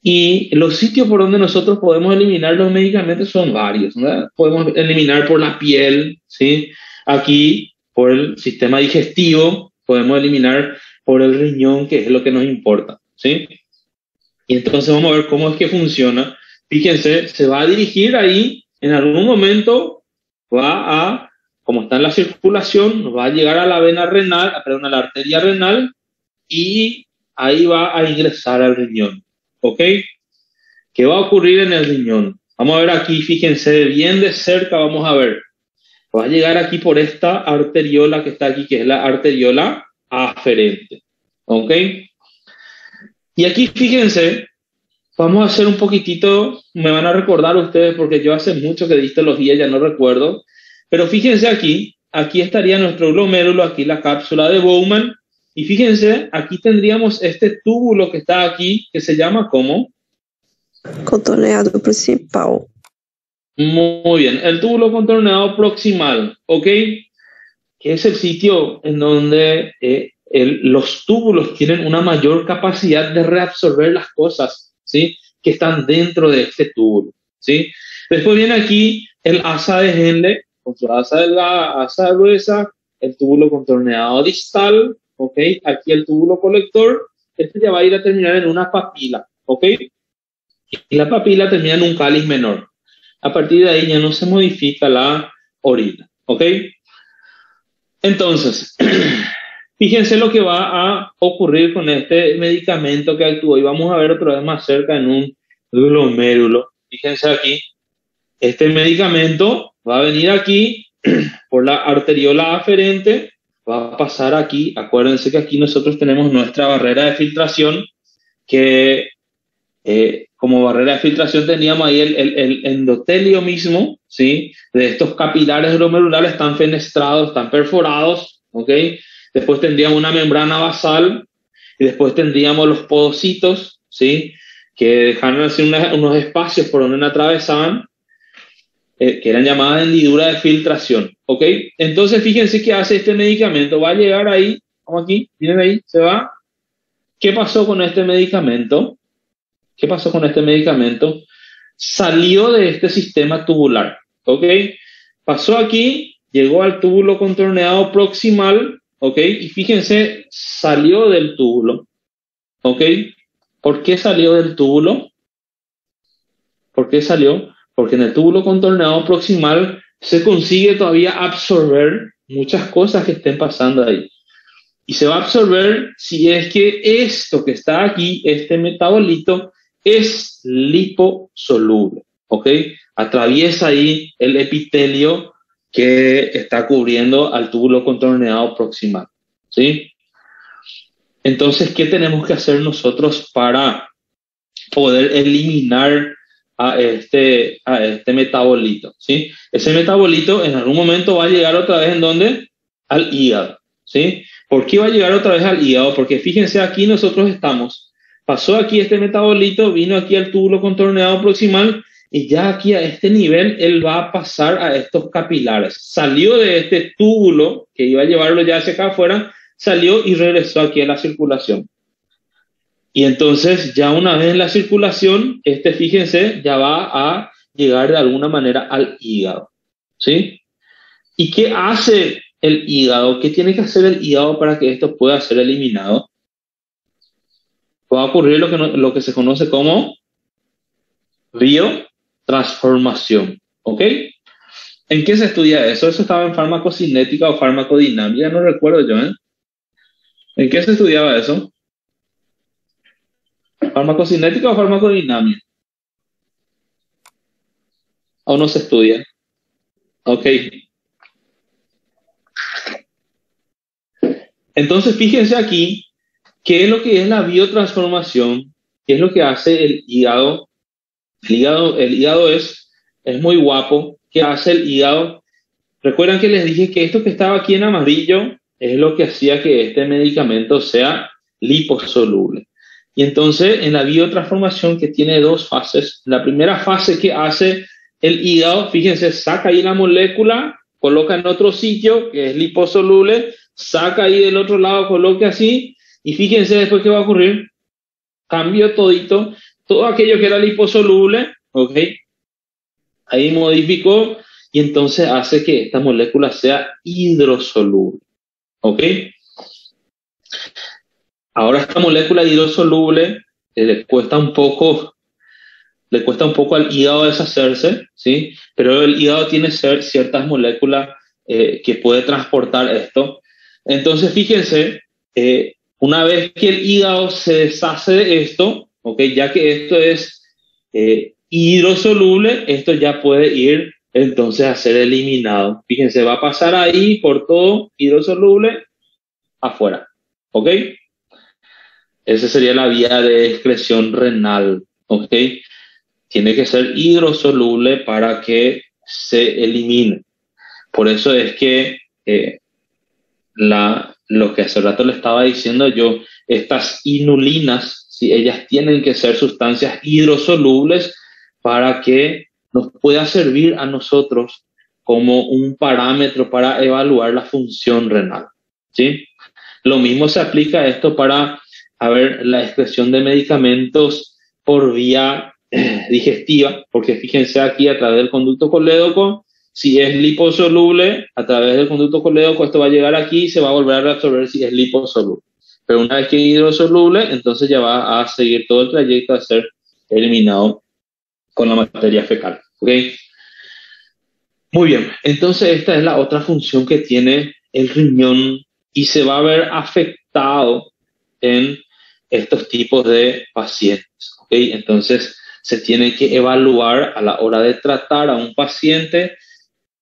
Y los sitios por donde nosotros podemos eliminar los medicamentos son varios, ¿verdad? Podemos eliminar por la piel, ¿sí? Aquí por el sistema digestivo, podemos eliminar por el riñón, que es lo que nos importa, ¿sí? Y entonces vamos a ver cómo es que funciona. Fíjense, se va a dirigir ahí, en algún momento como está en la circulación, va a llegar a la vena renal, perdón, a la arteria renal, y ahí va a ingresar al riñón, ¿ok? ¿Qué va a ocurrir en el riñón? Vamos a ver aquí, fíjense, bien de cerca vamos a ver. Va a llegar aquí por esta arteriola que está aquí, que es la arteriola aferente, ¿ok? Y aquí, fíjense, vamos a hacer un poquitito, me van a recordar ustedes porque yo hace mucho que di histología, ya no recuerdo, pero fíjense aquí estaría nuestro glomérulo, aquí la cápsula de Bowman, y fíjense, aquí tendríamos este túbulo que está aquí, que se llama ¿cómo? Contorneado principal. Muy bien, el túbulo contorneado proximal, ¿ok? Que es el sitio en donde los túbulos tienen una mayor capacidad de reabsorber las cosas, ¿sí?, que están dentro de este túbulo, ¿sí? Después viene aquí el asa de Henle, con su asa delgada, asa gruesa, el túbulo contorneado distal, ¿ok? Aquí el túbulo colector, este ya va a ir a terminar en una papila, ¿ok? Y la papila termina en un cáliz menor. A partir de ahí ya no se modifica la orina, ¿ok? Entonces, fíjense lo que va a ocurrir con este medicamento que actúa, y vamos a ver otra vez más cerca en un glomérulo. fíjense aquí, este medicamento va a venir aquí por la arteriola aferente, va a pasar aquí. Acuérdense que aquí nosotros tenemos nuestra barrera de filtración, que como barrera de filtración teníamos ahí el endotelio mismo, ¿sí? De estos capilares glomerulares están fenestrados, están perforados, ¿ok? Después tendríamos una membrana basal y después tendríamos los podocitos, ¿sí? Que dejaron así unos espacios por donde atravesaban, que eran llamadas hendiduras de filtración, ¿ok? Entonces fíjense qué hace este medicamento, va a llegar ahí, como aquí, miren ahí, se va. ¿Qué pasó con este medicamento? ¿Qué pasó con este medicamento? Salió de este sistema tubular, ¿ok? Pasó aquí, llegó al túbulo contorneado proximal, ¿ok? Y fíjense, salió del túbulo, ¿ok? ¿Por qué salió del túbulo? ¿Por qué salió? Porque en el túbulo contorneado proximal se consigue todavía absorber muchas cosas que estén pasando ahí. Y se va a absorber si es que esto que está aquí, este metabolito, es liposoluble, ¿ok? Atraviesa ahí el epitelio que está cubriendo al túbulo contorneado proximal, ¿sí? Entonces, ¿qué tenemos que hacer nosotros para poder eliminar a este metabolito, ¿sí? Ese metabolito en algún momento va a llegar otra vez ¿en dónde? Al hígado, ¿sí? ¿Por qué va a llegar otra vez al hígado? Porque fíjense, aquí nosotros estamos, pasó aquí este metabolito, vino aquí al túbulo contorneado proximal y ya aquí a este nivel él va a pasar a estos capilares. Salió de este túbulo que iba a llevarlo ya hacia acá afuera, salió y regresó aquí a la circulación. Y entonces ya una vez en la circulación, fíjense, ya va a llegar de alguna manera al hígado, ¿sí? ¿Y qué hace el hígado? ¿Qué tiene que hacer el hígado para que esto pueda ser eliminado? Va a ocurrir lo que se conoce como biotransformación, ¿ok? ¿En qué se estudia eso? Eso estaba en farmacocinética o farmacodinámica, no recuerdo yo, ¿eh? ¿En qué se estudiaba eso? ¿Farmacocinética o farmacodinámica? ¿O no se estudia? Ok. Entonces, fíjense aquí, ¿qué es lo que es la biotransformación? ¿Qué es lo que hace el hígado? El hígado es muy guapo. ¿Qué hace el hígado? Recuerdan que les dije que esto que estaba aquí en amarillo es lo que hacía que este medicamento sea liposoluble. Y entonces, en la biotransformación, que tiene dos fases, la primera fase que hace el hígado, fíjense, saca ahí la molécula, coloca en otro sitio, que es liposoluble, saca ahí del otro lado, coloca así, y fíjense después qué va a ocurrir. Cambió todito, todo aquello que era liposoluble, ¿ok? Ahí modificó, y entonces hace que esta molécula sea hidrosoluble, ¿ok? Ahora esta molécula hidrosoluble le cuesta un poco al hígado deshacerse, ¿sí? Pero el hígado tiene ciertas moléculas que puede transportar esto. Entonces, fíjense, una vez que el hígado se deshace de esto, ¿ok? Ya que esto es hidrosoluble, esto ya puede ir entonces a ser eliminado. Fíjense, va a pasar ahí por todo hidrosoluble afuera, ¿ok? Esa sería la vía de excreción renal, ¿ok? Tiene que ser hidrosoluble para que se elimine. Por eso es que lo que hace rato le estaba diciendo yo, estas inulinas, ¿sí? Ellas tienen que ser sustancias hidrosolubles para que nos pueda servir a nosotros como un parámetro para evaluar la función renal, ¿sí? Lo mismo se aplica a esto para la excreción de medicamentos por vía digestiva, porque fíjense aquí a través del conducto colédoco, si es liposoluble, a través del conducto colédoco esto va a llegar aquí y se va a volver a reabsorber si es liposoluble. Pero una vez que es hidrosoluble, entonces ya va a seguir todo el trayecto a ser eliminado con la materia fecal, ¿ok? Muy bien, entonces esta es la otra función que tiene el riñón y se va a ver afectado en estos tipos de pacientes, ¿ok? Entonces, se tiene que evaluar a la hora de tratar a un paciente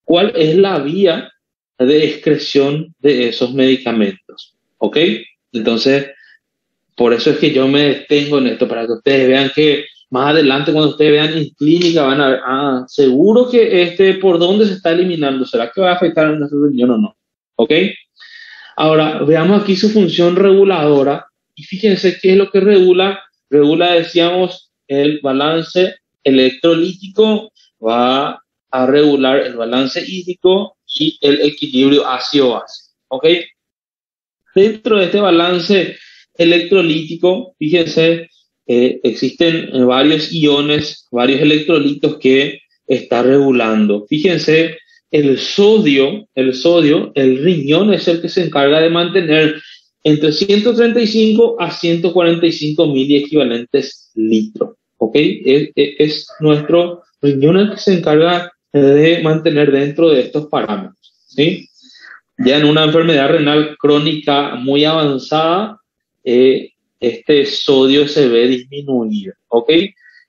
cuál es la vía de excreción de esos medicamentos, ¿ok? Entonces, por eso es que yo me detengo en esto, para que ustedes vean que más adelante cuando ustedes vean en clínica van a ver, seguro que por dónde se está eliminando, ¿será que va a afectar a nuestra riñón o no? ¿Ok? Ahora, veamos aquí su función reguladora y fíjense qué es lo que regula. Regula, decíamos, el balance electrolítico, va a regular el balance hídrico y el equilibrio ácido-base. ¿Ok? Dentro de este balance electrolítico, fíjense, existen varios iones, varios electrolitos que está regulando. Fíjense, el sodio, el riñón es el que se encarga de mantener entre 135 a 145 miliequivalentes litros. ¿Ok? Es nuestro riñón el que se encarga de mantener dentro de estos parámetros. ¿Sí? Ya en una enfermedad renal crónica muy avanzada, este sodio se ve disminuido, ¿ok?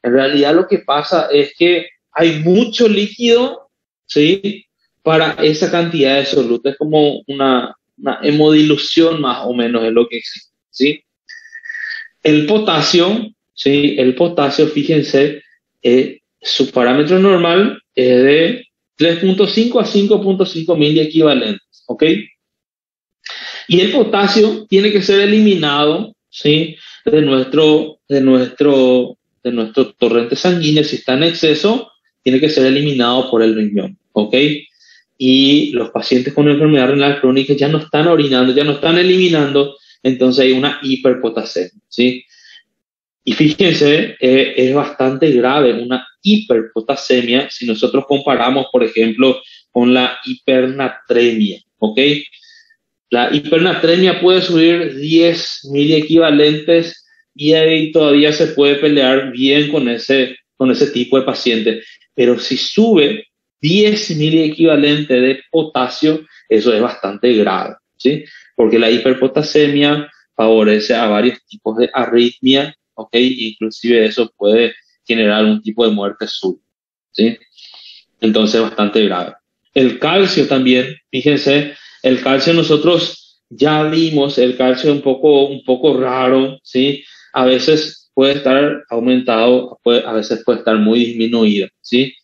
En realidad lo que pasa es que hay mucho líquido, ¿sí? Para esa cantidad de soluto. Es como una hemodilución más o menos es lo que existe, ¿sí? El potasio, ¿sí? El potasio, fíjense, su parámetro normal es de 3.5 a 5.5 miliequivalentes, ¿ok? Y el potasio tiene que ser eliminado, ¿sí? de nuestro torrente sanguíneo. Si está en exceso, tiene que ser eliminado por el riñón, ¿ok? Y los pacientes con enfermedad renal crónica ya no están orinando, ya no están eliminando, entonces hay una hiperpotasemia, ¿sí? Y fíjense, es bastante grave una hiperpotasemia si nosotros comparamos, por ejemplo, con la hipernatremia, ¿ok? La hipernatremia puede subir 10 miliequivalentes y ahí todavía se puede pelear bien con ese tipo de paciente. Pero si sube 10 miliequivalentes de potasio, eso es bastante grave, ¿sí? Porque la hiperpotasemia favorece a varios tipos de arritmia, ¿ok? Inclusive eso puede generar un tipo de muerte súbita, ¿sí? Entonces, bastante grave. El calcio también, fíjense, el calcio nosotros ya vimos, el calcio es un poco raro, ¿sí? A veces puede estar aumentado, a veces puede estar muy disminuido, ¿sí?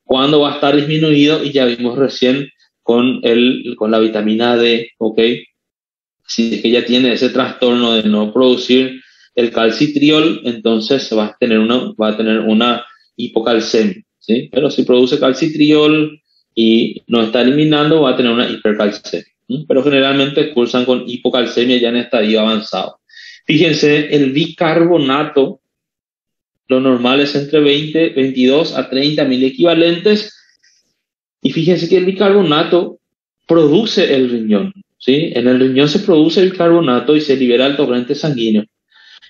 ¿Cuándo va a estar disminuido? Y ya vimos recién con la vitamina D, ¿ok? Si es que ya tiene ese trastorno de no producir el calcitriol, entonces va a tener una hipocalcemia, ¿sí? Pero si produce calcitriol y no está eliminando, va a tener una hipercalcemia, ¿sí? Pero generalmente cursan con hipocalcemia ya en estadio avanzado. Fíjense, el bicarbonato, lo normal es entre 22 a 30 mil equivalentes, y fíjense que el bicarbonato produce el riñón, ¿sí? En el riñón se produce el carbonato y se libera el torrente sanguíneo.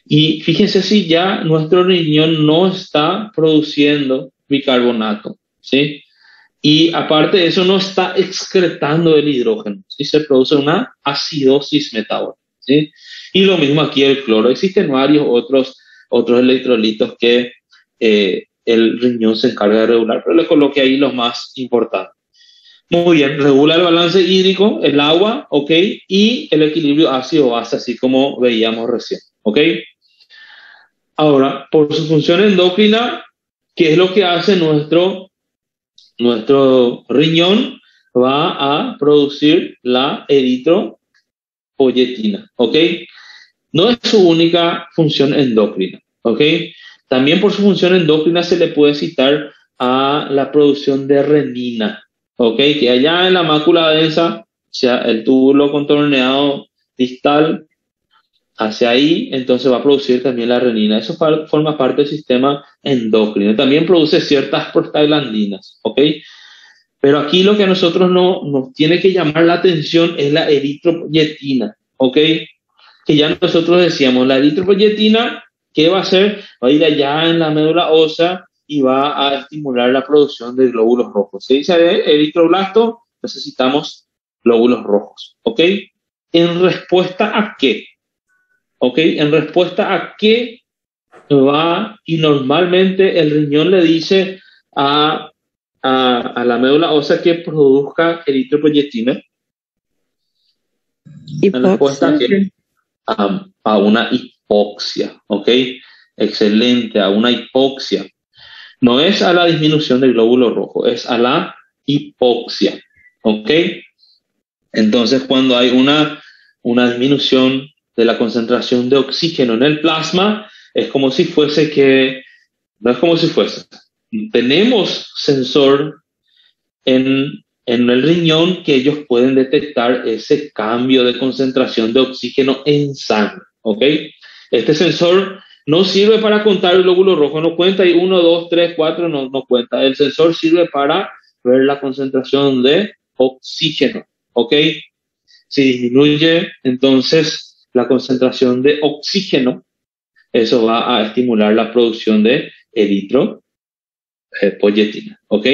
Y fíjense si ya nuestro riñón no está produciendo bicarbonato, ¿sí? Y aparte de eso no está excretando el hidrógeno, ¿sí? Se produce una acidosis metabólica, ¿sí? Y lo mismo aquí el cloro. Existen varios otros electrolitos que el riñón se encarga de regular, pero le coloqué ahí los más importantes. Muy bien, regula el balance hídrico, el agua, ¿ok? Y el equilibrio ácido-base, así como veíamos recién, ¿ok? Ahora, por su función endocrina, ¿qué es lo que hace nuestro riñón? Va a producir la eritropoyetina, ¿ok? No es su única función endocrina, ¿ok? También por su función endocrina se le puede citar a la producción de renina, ¿ok? Que allá en la mácula densa, o sea, el túbulo contorneado distal, hacia ahí, entonces va a producir también la renina. Eso forma parte del sistema endocrino. También produce ciertas prostaglandinas, ¿ok? Pero aquí lo que a nosotros nos tiene que llamar la atención es la eritropoyetina, ¿ok? Que ya nosotros decíamos, la eritropoyetina, ¿qué va a hacer? Va a ir allá en la médula ósea y va a estimular la producción de glóbulos rojos. Se dice eritroblasto, necesitamos glóbulos rojos, ¿ok? ¿En respuesta a qué? ¿Ok? ¿En respuesta a qué va y normalmente el riñón le dice a la médula ósea que produzca eritropoyetina. La respuesta Hipoxia. es a una hipoxia, ¿ok? Excelente, a una hipoxia. No es a la disminución del glóbulo rojo, es a la hipoxia, ¿ok? Entonces, cuando hay una disminución de la concentración de oxígeno en el plasma, es como si fuese que, no es como si fuese, tenemos sensor en el riñón que ellos pueden detectar ese cambio de concentración de oxígeno en sangre, ¿ok? Este sensor no sirve para contar el glóbulo rojo, no cuenta, y 1, 2, 3, 4, no cuenta. El sensor sirve para ver la concentración de oxígeno, ¿ok? Si disminuye entonces la concentración de oxígeno, eso va a estimular la producción de eritropoyetina, ¿ok?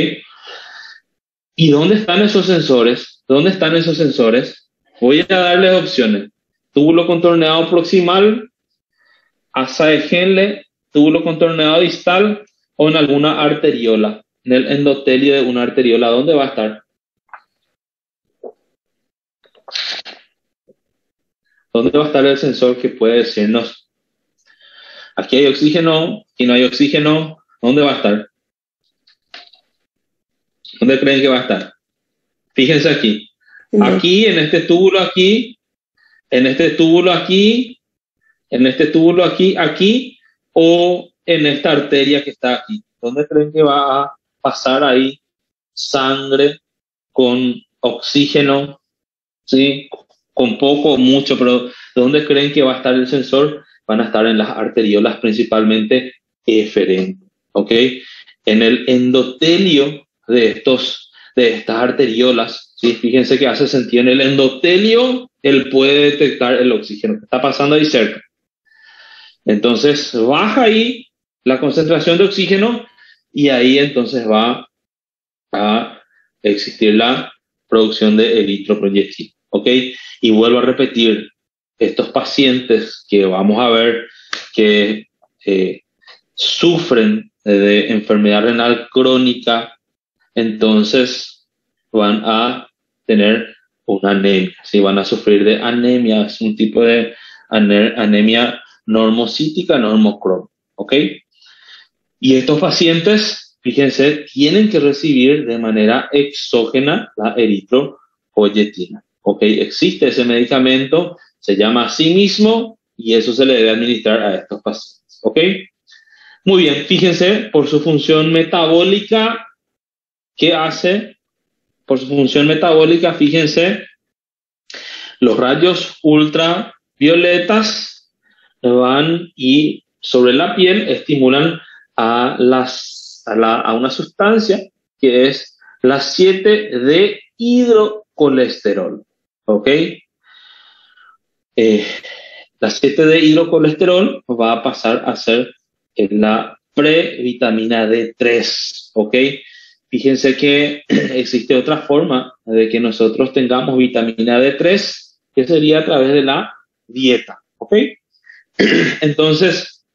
¿Y dónde están esos sensores? ¿Dónde están esos sensores? Voy a darles opciones. Túbulo contorneado proximal, asa de Henle, túbulo contorneado distal o en alguna arteriola, en el endotelio de una arteriola. ¿Dónde va a estar? ¿Dónde va a estar el sensor que puede decirnos aquí hay oxígeno, aquí no hay oxígeno? ¿Dónde va a estar? ¿Dónde creen que va a estar? Fíjense aquí. Aquí, en este túbulo aquí, en este túbulo aquí, en este túbulo aquí, aquí, o en esta arteria que está aquí. ¿Dónde creen que va a pasar ahí sangre con oxígeno? ¿Sí? Con poco o mucho, pero ¿dónde creen que va a estar el sensor? Van a estar en las arteriolas principalmente eferentes, ¿ok? En el endotelio de estas arteriolas, ¿sí? Fíjense que hace sentido. En el endotelio, él puede detectar el oxígeno que está pasando ahí cerca. Entonces, baja ahí la concentración de oxígeno y ahí entonces va a existir la producción de eritropoyetina, ¿ok? Y vuelvo a repetir, estos pacientes que vamos a ver que sufren de enfermedad renal crónica, entonces van a tener una anemia, ¿sí? Van a sufrir de anemia, es un tipo de anemia normocítica, normocrónica, ¿ok? Y estos pacientes, fíjense, tienen que recibir de manera exógena la eritropoyetina, ¿ok? Existe ese medicamento, se llama así mismo, y eso se le debe administrar a estos pacientes, ¿ok? Muy bien, fíjense, por su función metabólica, ¿qué hace? Por su función metabólica, fíjense, los rayos ultravioletas van y sobre la piel estimulan a una sustancia que es la 7-dehidrocolesterol, ¿ok? La 7-dehidrocolesterol va a pasar a ser la previtamina D3, ¿ok? Fíjense que existe otra forma de que nosotros tengamos vitamina D3, que sería a través de la dieta, ¿ok? Entonces,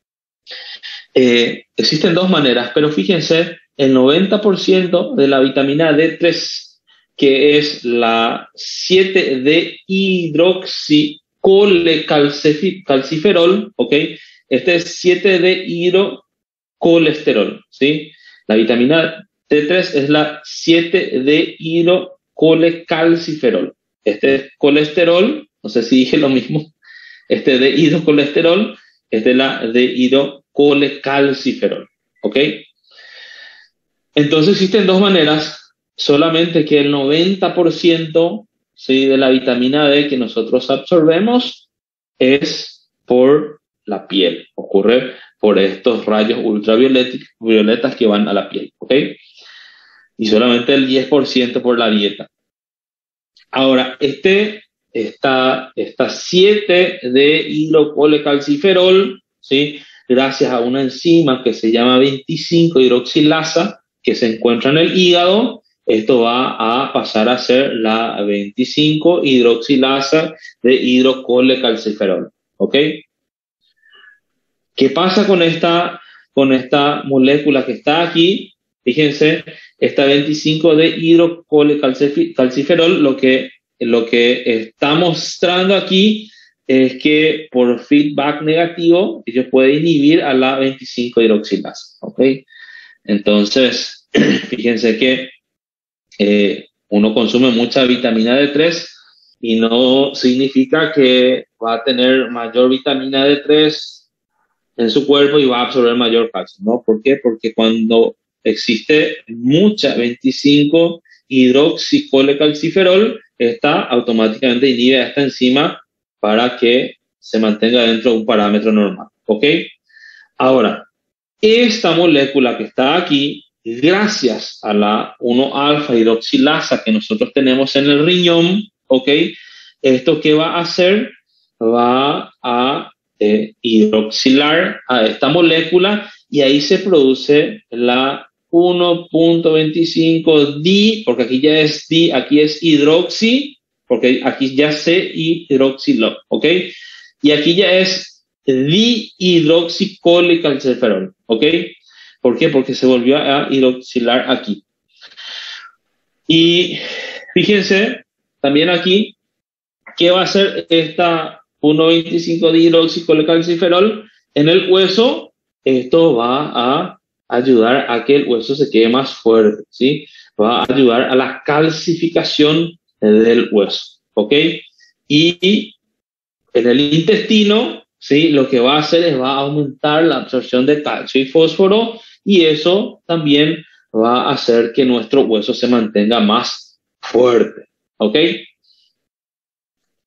existen dos maneras, pero fíjense, el 90% de la vitamina D3, que es la 7-dehidroxicalciferol, ¿ok? Este es 7-dehidrocolesterol, ¿sí? La vitamina D3 es la 7-dehidrocolecalciferol. Este es colesterol, no sé si dije lo mismo, este dehidrocolesterol es de la dehidrocolecalciferol, ¿ok? Entonces existen dos maneras, solamente que el 90%, ¿sí?, de la vitamina D que nosotros absorbemos es por la piel, ocurre por estos rayos ultravioletas que van a la piel, ¿ok? Y solamente el 10% por la dieta. Ahora, esta 7-dehidrocolecalciferol, ¿sí?, gracias a una enzima que se llama 25-hidroxilasa, que se encuentra en el hígado, esto va a pasar a ser la 25-hidroxilasa de hidrocolecalciferol, ¿ok? ¿Qué pasa con esta molécula que está aquí? Fíjense, esta 25 de hidrocolecalciferol, lo que está mostrando aquí es que por feedback negativo ellos pueden inhibir a la 25 hidroxilasa, ¿ok? Entonces, fíjense que uno consume mucha vitamina D3 y no significa que va a tener mayor vitamina D3 en su cuerpo y va a absorber mayor calcio, ¿no? ¿Por qué? Porque cuando existe mucha 25 hidroxicolecalciferol, esta automáticamente inhibe a esta enzima para que se mantenga dentro de un parámetro normal, ¿ok? Ahora, esta molécula que está aquí, gracias a la 1-alfa hidroxilasa que nosotros tenemos en el riñón, ¿ok? ¿Esto qué va a hacer? Va a hidroxilar a esta molécula y ahí se produce la 1.25-di, porque aquí ya es di, aquí es hidroxi, porque aquí ya se hidroxiló, ¿ok? Y aquí ya es dihidroxicolecalciferol, ¿ok? ¿Por qué? Porque se volvió a hidroxilar aquí. Y fíjense, también aquí, ¿qué va a hacer esta 1.25 dihidroxicolecalciferol en el hueso? Esto va a ayudar a que el hueso se quede más fuerte, ¿sí? Va a ayudar a la calcificación del hueso, ¿ok? Y en el intestino, ¿sí? Lo que va a hacer es va a aumentar la absorción de calcio y fósforo y eso también va a hacer que nuestro hueso se mantenga más fuerte, ¿ok?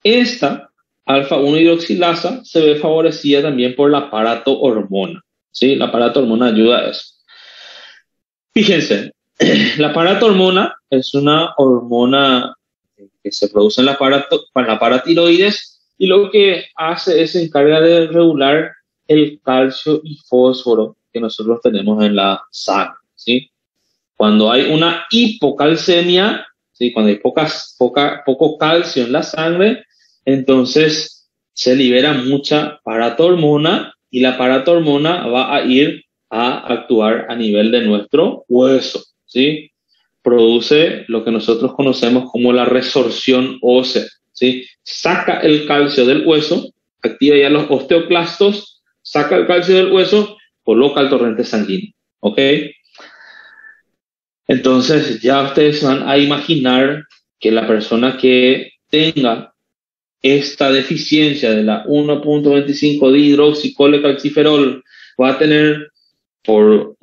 Esta alfa-1 hidroxilasa se ve favorecida también por la parato-hormona, ¿sí? La parato-hormona ayuda a eso. Fíjense, la parato-hormona es una hormona que se produce en la paratiroides y lo que hace es se encarga de regular el calcio y fósforo que nosotros tenemos en la sangre, ¿sí? Cuando hay una hipocalcemia, ¿sí? Cuando hay poco calcio en la sangre, entonces se libera mucha parato-hormona y la parato-hormona va a ir a actuar a nivel de nuestro hueso, ¿sí? Produce lo que nosotros conocemos como la resorción ósea, ¿sí? Saca el calcio del hueso, activa ya los osteoclastos, saca el calcio del hueso, coloca el torrente sanguíneo, ¿ok? Entonces ya ustedes van a imaginar que la persona que tenga esta deficiencia de la 1.25 dihidroxicolecalciferol va a tener por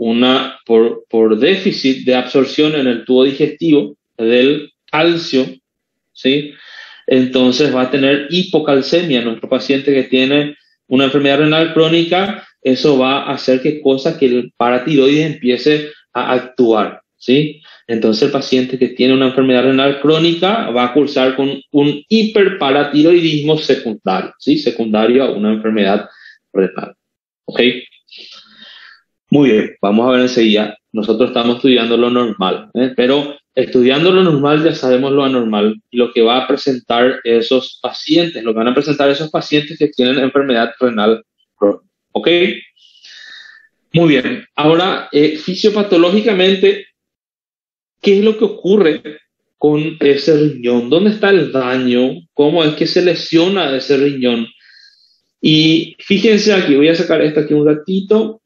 déficit de absorción en el tubo digestivo del calcio, ¿sí? Entonces va a tener hipocalcemia. Nuestro paciente que tiene una enfermedad renal crónica, eso va a hacer que el paratiroides empiece a actuar, ¿sí? Entonces el paciente que tiene una enfermedad renal crónica va a cursar con un hiperparatiroidismo secundario, ¿sí? Secundario a una enfermedad renal, ¿ok? Muy bien, vamos a ver enseguida. Nosotros estamos estudiando lo normal, pero estudiando lo normal ya sabemos lo anormal y lo que va a presentar esos pacientes, lo que van a presentar esos pacientes que tienen enfermedad renal crónica, ¿ok? Muy bien, ahora fisiopatológicamente, ¿qué es lo que ocurre con ese riñón? ¿Dónde está el daño? ¿Cómo es que se lesiona ese riñón? Y fíjense aquí, voy a sacar esto aquí un ratito.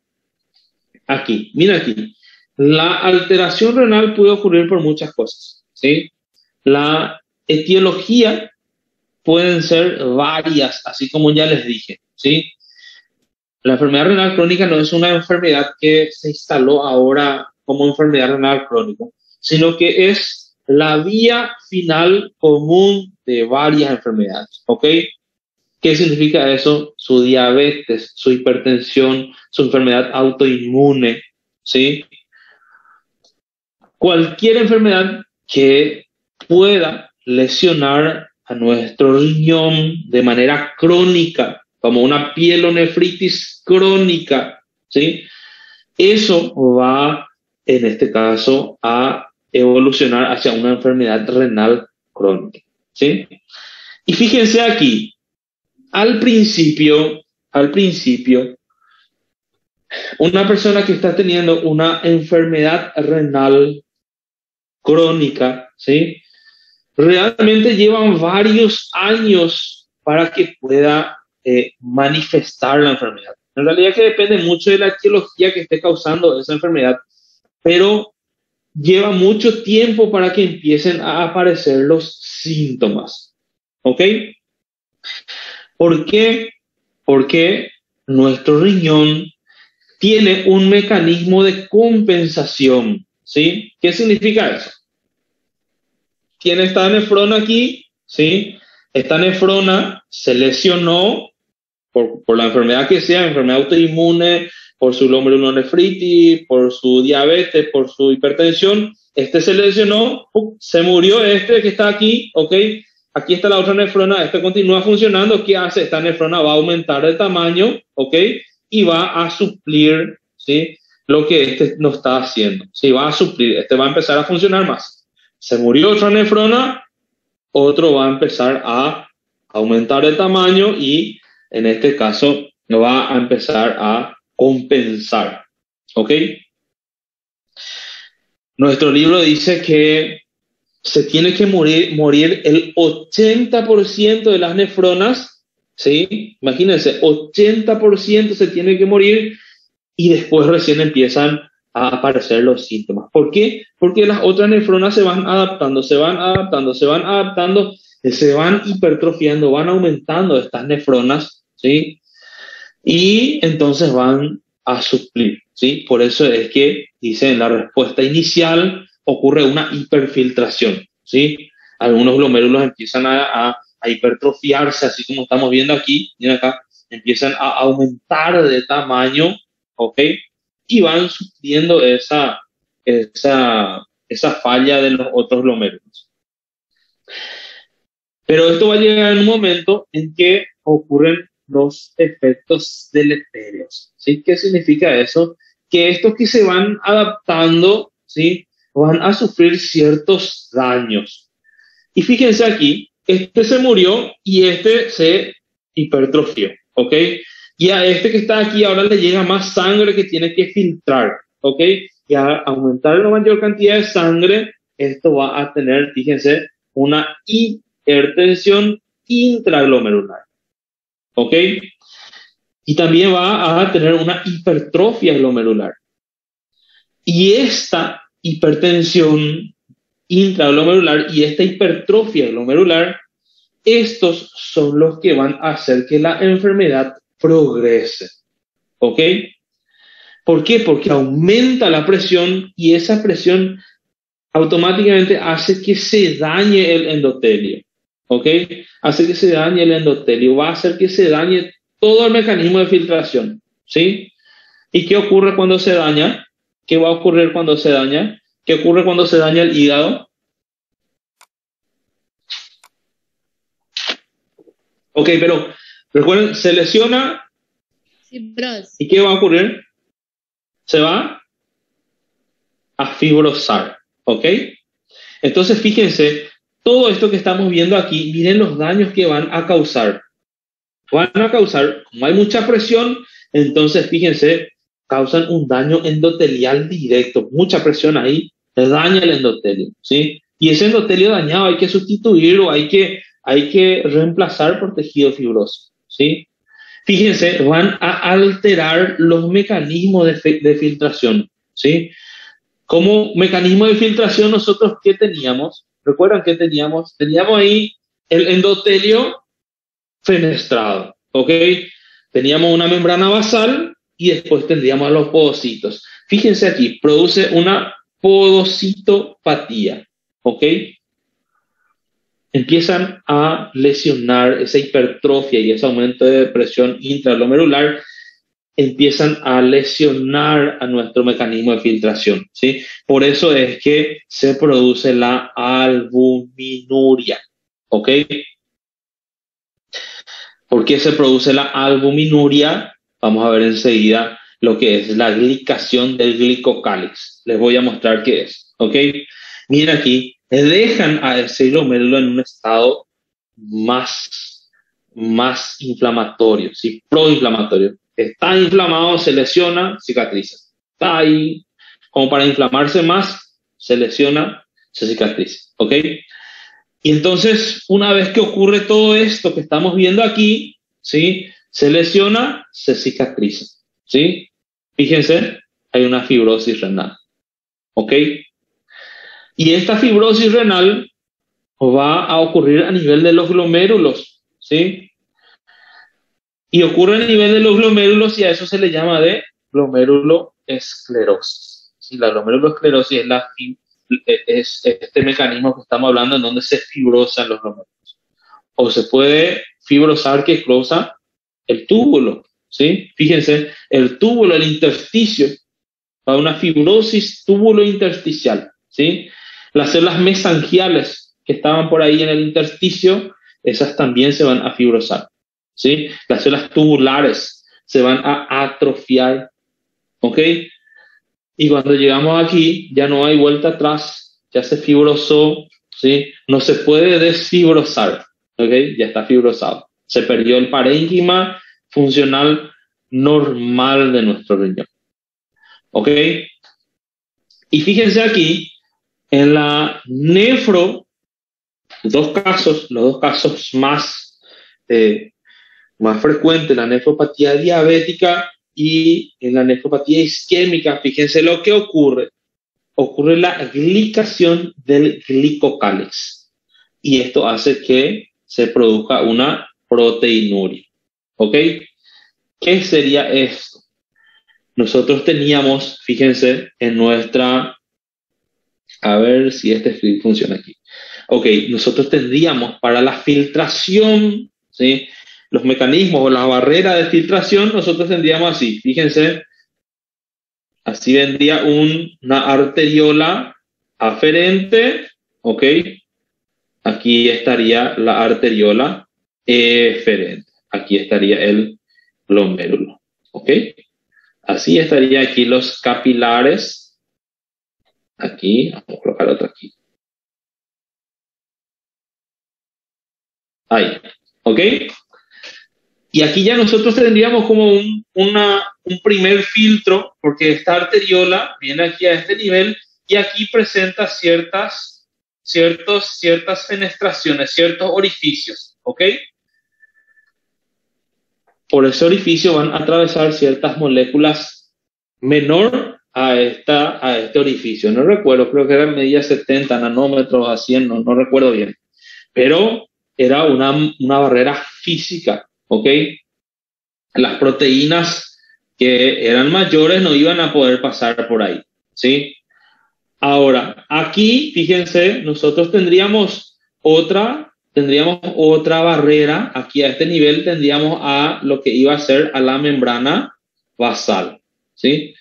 Aquí, mira aquí. La alteración renal puede ocurrir por muchas cosas, ¿sí? La etiología pueden ser varias, así como ya les dije, ¿sí? La enfermedad renal crónica no es una enfermedad que se instaló ahora como enfermedad renal crónica, sino que es la vía final común de varias enfermedades, ¿ok? ¿Qué significa eso? Su diabetes, su hipertensión, su enfermedad autoinmune, ¿sí? Cualquier enfermedad que pueda lesionar a nuestro riñón de manera crónica, como una pielonefritis crónica, ¿sí? Eso va, en este caso, a evolucionar hacia una enfermedad renal crónica, ¿sí? Y fíjense aquí, al principio, Una persona que está teniendo una enfermedad renal crónica, ¿sí? Realmente llevan varios años para que pueda manifestar la enfermedad. En realidad que depende mucho de la etiología que esté causando esa enfermedad, pero lleva mucho tiempo para que empiecen a aparecer los síntomas. ¿Ok? ¿Por qué? Porque nuestro riñón tiene un mecanismo de compensación. ¿Sí? ¿Qué significa eso? Tiene esta nefrona aquí, ¿sí? Esta nefrona se lesionó por la enfermedad que sea, enfermedad autoinmune, por su glomerulonefritis, por su diabetes, por su hipertensión. Este se lesionó, se murió este que está aquí, ¿ok? Aquí está la otra nefrona, este continúa funcionando. ¿Qué hace? Esta nefrona va a aumentar de tamaño, ¿ok? Y va a suplir, ¿sí? Lo que este no está haciendo. Sí, va a suplir, este va a empezar a funcionar más. Se murió otra nefrona, otro va a empezar a aumentar de tamaño y en este caso va a empezar a compensar. ¿Ok? Nuestro libro dice que se tiene que morir el 80% de las nefronas, ¿sí? Imagínense, 80% se tiene que morir y después recién empiezan a aparecer los síntomas. ¿Por qué? Porque las otras nefronas se van adaptando, se van hipertrofiando, van aumentando estas nefronas, ¿sí? Y entonces van a suplir, ¿sí? Por eso es que, dice en la respuesta inicial, ocurre una hiperfiltración, ¿sí? Algunos glomérulos empiezan a hipertrofiarse, así como estamos viendo aquí, miren acá, empiezan a aumentar de tamaño, ¿ok? Y van supliendo esa falla de los otros glomérulos. Pero esto va a llegar en un momento en que ocurren los efectos deleterios, ¿sí? ¿Qué significa eso? Que estos que se van adaptando, ¿sí? Van a sufrir ciertos daños. Y fíjense aquí, este se murió y este se hipertrofió, ¿ok? Y a este que está aquí ahora le llega más sangre que tiene que filtrar, ¿ok? Y a aumentar la mayor cantidad de sangre, esto va a tener, fíjense, una hipertensión intraglomerular, ¿ok? Y también va a tener una hipertrofia glomerular. Y esta hipertensión intraglomerular y esta hipertrofia glomerular, estos son los que van a hacer que la enfermedad progrese, ¿ok? ¿Por qué? Porque aumenta la presión y esa presión automáticamente hace que se dañe el endotelio, ¿ok? Hace que se dañe el endotelio, va a hacer que se dañe todo el mecanismo de filtración, ¿sí? ¿Y qué ocurre cuando se daña? ¿Qué va a ocurrir cuando se daña? ¿Qué ocurre cuando se daña el hígado? Ok, pero recuerden, se lesiona. Sí, bros. ¿Y qué va a ocurrir? Se va a fibrosar, ¿ok? Entonces, fíjense, todo esto que estamos viendo aquí, miren los daños que van a causar. Van a causar, como hay mucha presión, entonces, fíjense, causan un daño endotelial directo. Mucha presión ahí, daña el endotelio, ¿sí? Y ese endotelio dañado hay que sustituirlo, hay que reemplazar por tejido fibroso, ¿sí? Fíjense, van a alterar los mecanismos de filtración, ¿sí? Como mecanismo de filtración, nosotros, ¿qué teníamos? ¿Recuerdan qué teníamos? Teníamos ahí el endotelio fenestrado, ¿ok? Teníamos una membrana basal y después tendríamos los podocitos. Fíjense aquí, produce una podocitopatía, ¿ok? Empiezan a lesionar esa hipertrofia y ese aumento de presión intraglomerular, empiezan a lesionar a nuestro mecanismo de filtración, ¿sí? Por eso es que se produce la albuminuria, ¿ok? ¿Por qué se produce la albuminuria? Vamos a ver enseguida lo que es la glicación del glicocálix. Les voy a mostrar qué es, ¿ok? Miren aquí, dejan a ese glomérulo en un estado más inflamatorio, ¿sí? Proinflamatorio. está inflamado, se lesiona, cicatriza. Está ahí como para inflamarse más, se lesiona, se cicatriza. ¿Ok? Y entonces, una vez que ocurre todo esto que estamos viendo aquí, ¿sí? Se lesiona, se cicatriza. ¿Sí? Fíjense, hay una fibrosis renal. ¿Ok? Y esta fibrosis renal va a ocurrir a nivel de los glomérulos. ¿Sí? Y ocurre a nivel de los glomérulos y a eso se le llama de glomeruloesclerosis. ¿Sí? La glomeruloesclerosis es este mecanismo que estamos hablando en donde se fibrosan los glomérulos. O se puede fibrosar que causa el túbulo. ¿Sí? Fíjense, el túbulo, el intersticio, va a una fibrosis túbulo intersticial. ¿Sí? Las células mesangiales que estaban por ahí en el intersticio, esas también se van a fibrosar. ¿Sí? Las células tubulares se van a atrofiar. ¿Ok? Y cuando llegamos aquí, ya no hay vuelta atrás, ya se fibrosó. ¿Sí? No se puede desfibrosar. ¿Ok? Ya está fibrosado. Se perdió el parénquima funcional normal de nuestro riñón. ¿Ok? Y fíjense aquí, en la nefro, los dos casos más frecuentes, la nefropatía diabética y en la nefropatía isquémica, fíjense lo que ocurre. Ocurre la glicación del glicocálix. Y esto hace que se produzca una proteinuria. ¿Ok? ¿Qué sería esto? Nosotros teníamos, fíjense, en nuestra... A ver si este script funciona aquí. Ok, nosotros tendríamos para la filtración, ¿sí? Los mecanismos o la barrera de filtración, nosotros tendríamos así. Fíjense, así vendría una arteriola aferente, ¿ok? Aquí estaría la arteriola eferente. Aquí estaría el glomérulo, ¿ok? Así estaría aquí los capilares. Aquí, vamos a colocar otro aquí. Ahí, ¿ok? Y aquí ya nosotros tendríamos como un primer filtro, porque esta arteriola viene aquí a este nivel y aquí presenta ciertas fenestraciones, ciertos orificios, ¿ok? Por ese orificio van a atravesar ciertas moléculas menor a este orificio. No recuerdo, creo que eran medidas 70 nanómetros a 100, no recuerdo bien. Pero era una barrera física, ¿ok? Las proteínas que eran mayores no iban a poder pasar por ahí, ¿sí? Ahora, aquí, fíjense, nosotros tendríamos otra barrera. Aquí a este nivel tendríamos a lo que iba a ser a la membrana basal, ¿sí?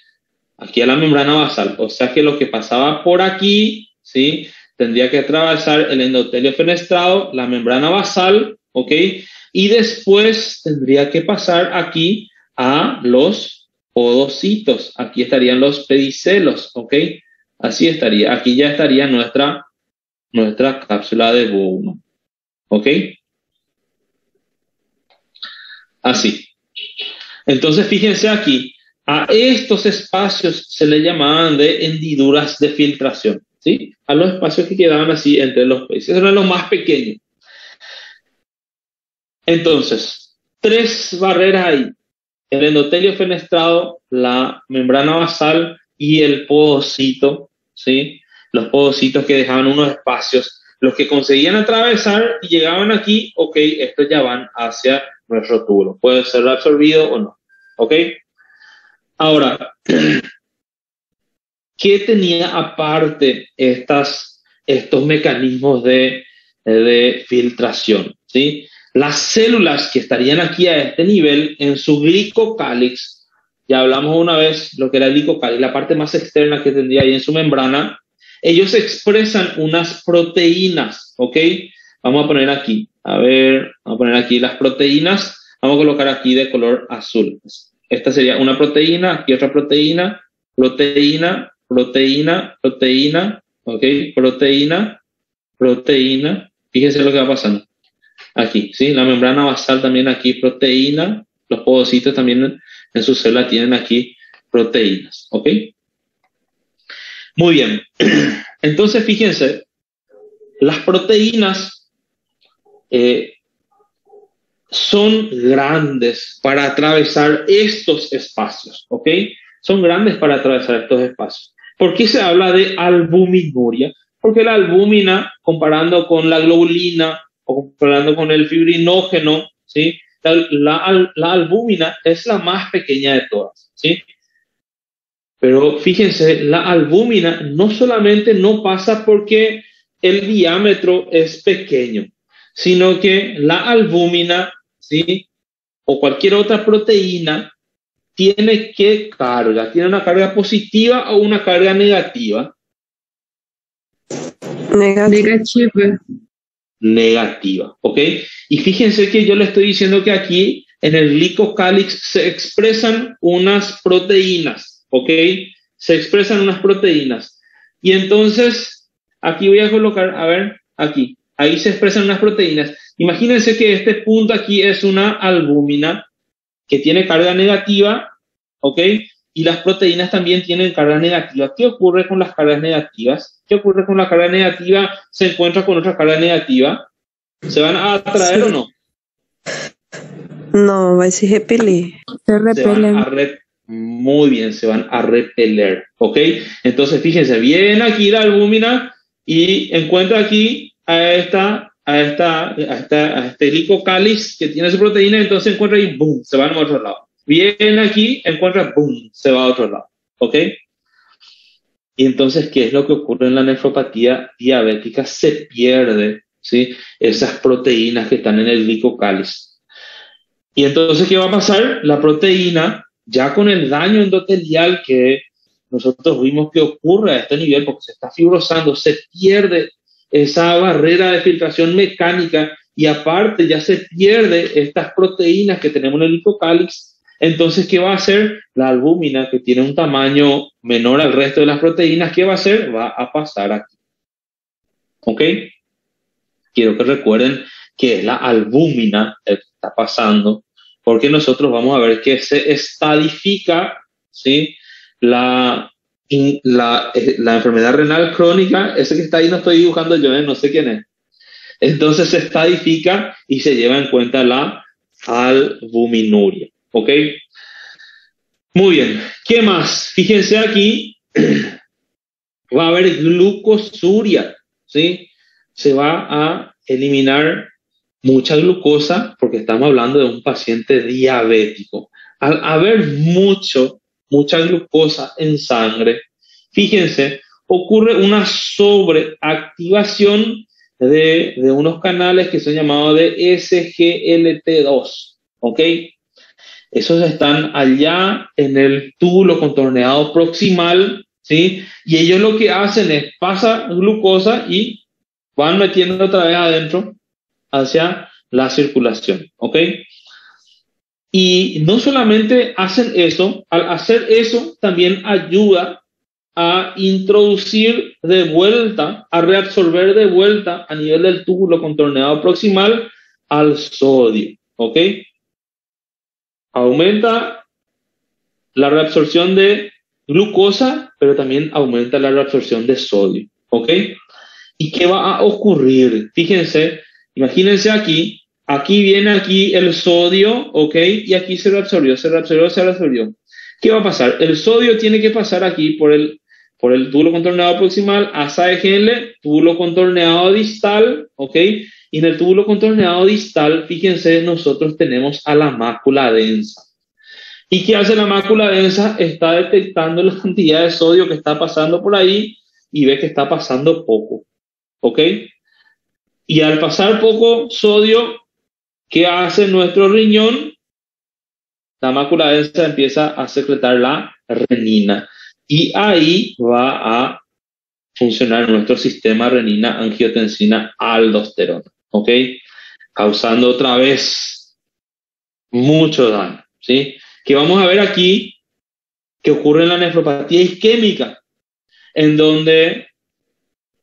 Aquí a la membrana basal. O sea que lo que pasaba por aquí, ¿sí? Tendría que atravesar el endotelio fenestrado, la membrana basal, ¿ok? Y después tendría que pasar aquí a los podocitos. Aquí estarían los pedicelos, ¿ok? Así estaría. Aquí ya estaría nuestra cápsula de Bowman, ¿ok? Así. Entonces, fíjense aquí. A estos espacios se le llamaban de hendiduras de filtración, ¿sí? A los espacios que quedaban así entre los peces. Esos eran los más pequeños. Entonces, 3 barreras ahí. El endotelio fenestrado, la membrana basal y el podocito, ¿sí? Los podocitos que dejaban unos espacios. Los que conseguían atravesar y llegaban aquí, ok, estos ya van hacia nuestro túbulo. Puede ser absorbido o no, ¿ok? Ahora, ¿qué tenía aparte estos mecanismos de filtración? ¿Sí? Las células que estarían aquí a este nivel, en su glicocálix, ya hablamos una vez lo que era el glicocálix, la parte más externa que tendría ahí en su membrana, ellos expresan unas proteínas, ¿ok? Vamos a poner aquí, vamos a poner aquí las proteínas, vamos a colocar aquí de color azul. Esta sería una proteína, aquí otra proteína, ¿ok? Proteína, fíjense lo que va pasando. Aquí, ¿sí? La membrana basal también aquí, proteína, Los podocitos también en su célula tienen aquí proteínas, ¿ok? Muy bien. Entonces, fíjense, las proteínas son grandes para atravesar estos espacios, ¿ok? Son grandes para atravesar estos espacios. ¿Por qué se habla de albuminuria? Porque la albúmina, comparando con la globulina o comparando con el fibrinógeno, ¿sí? La albúmina es la más pequeña de todas, ¿sí? Pero fíjense, la albúmina no solamente no pasa porque el diámetro es pequeño, sino que la albúmina, ¿sí? O cualquier otra proteína tiene qué carga, tiene una carga positiva o una carga negativa. Negativa. Negativa, ¿ok? Y fíjense que yo le estoy diciendo que aquí en el glicocálix se expresan unas proteínas, ¿ok? Se expresan unas proteínas. Y entonces, aquí voy a colocar, a ver, aquí, ahí se expresan unas proteínas. Imagínense que este punto aquí es una albúmina que tiene carga negativa, ¿ok? Y las proteínas también tienen carga negativa. ¿Qué ocurre con las cargas negativas? ¿Qué ocurre con la carga negativa? ¿Se encuentra con otra carga negativa? ¿Se van a atraer o no? No, vai se repelir. Muy bien, se van a repeler, ¿ok? Entonces, fíjense, viene aquí la albúmina y encuentra aquí a este glicocálix que tiene su proteína, entonces encuentra y ¡boom! Se va a otro lado. Viene aquí, encuentra, ¡boom! Se va a otro lado, ¿ok? Y entonces, ¿qué es lo que ocurre en la nefropatía diabética? Se pierde, ¿sí? Esas proteínas que están en el glicocálix. Y entonces, ¿qué va a pasar? La proteína, ya con el daño endotelial que nosotros vimos que ocurre a este nivel, porque se está fibrosando, se pierde esa barrera de filtración mecánica y aparte ya se pierde estas proteínas que tenemos en el glicocálix. Entonces, ¿qué va a hacer? La albúmina, que tiene un tamaño menor al resto de las proteínas, ¿qué va a hacer? Va a pasar aquí. ¿Ok? Quiero que recuerden que es la albúmina el que está pasando, porque nosotros vamos a ver que se estadifica, ¿sí? La enfermedad renal crónica, ese que está ahí no estoy dibujando yo, no sé quién es. Entonces se estadifica y se lleva en cuenta la albuminuria. ¿Ok? Muy bien. ¿Qué más? Fíjense aquí, va a haber glucosuria, ¿sí? Se va a eliminar mucha glucosa porque estamos hablando de un paciente diabético. Al haber mucha glucosa en sangre, fíjense, ocurre una sobreactivación de unos canales que son llamados de SGLT2, ¿ok? Esos están allá en el túbulo contorneado proximal, ¿sí? Y ellos lo que hacen es pasa glucosa y van metiendo otra vez adentro hacia la circulación, ¿ok? Y no solamente hacen eso, al hacer eso también ayuda a introducir de vuelta, a reabsorber de vuelta a nivel del túbulo contorneado proximal al sodio, ¿ok? Aumenta la reabsorción de glucosa, pero también aumenta la reabsorción de sodio, ¿ok? ¿Y qué va a ocurrir? Fíjense, imagínense aquí viene aquí el sodio, ¿ok? Y aquí se reabsorbió. ¿Qué va a pasar? El sodio tiene que pasar aquí por el túbulo contorneado proximal, asa de Henle, túbulo contorneado distal, ¿ok? Y en el túbulo contorneado distal, fíjense, nosotros tenemos a la mácula densa. ¿Y qué hace la mácula densa? Está detectando la cantidad de sodio que está pasando por ahí y ve que está pasando poco, ¿ok? Y al pasar poco sodio, ¿qué hace nuestro riñón? La mácula densa empieza a secretar la renina y ahí va a funcionar nuestro sistema renina-angiotensina-aldosterona, ¿ok? Causando otra vez mucho daño, ¿sí? Que vamos a ver aquí que ocurre en la nefropatía isquémica, en donde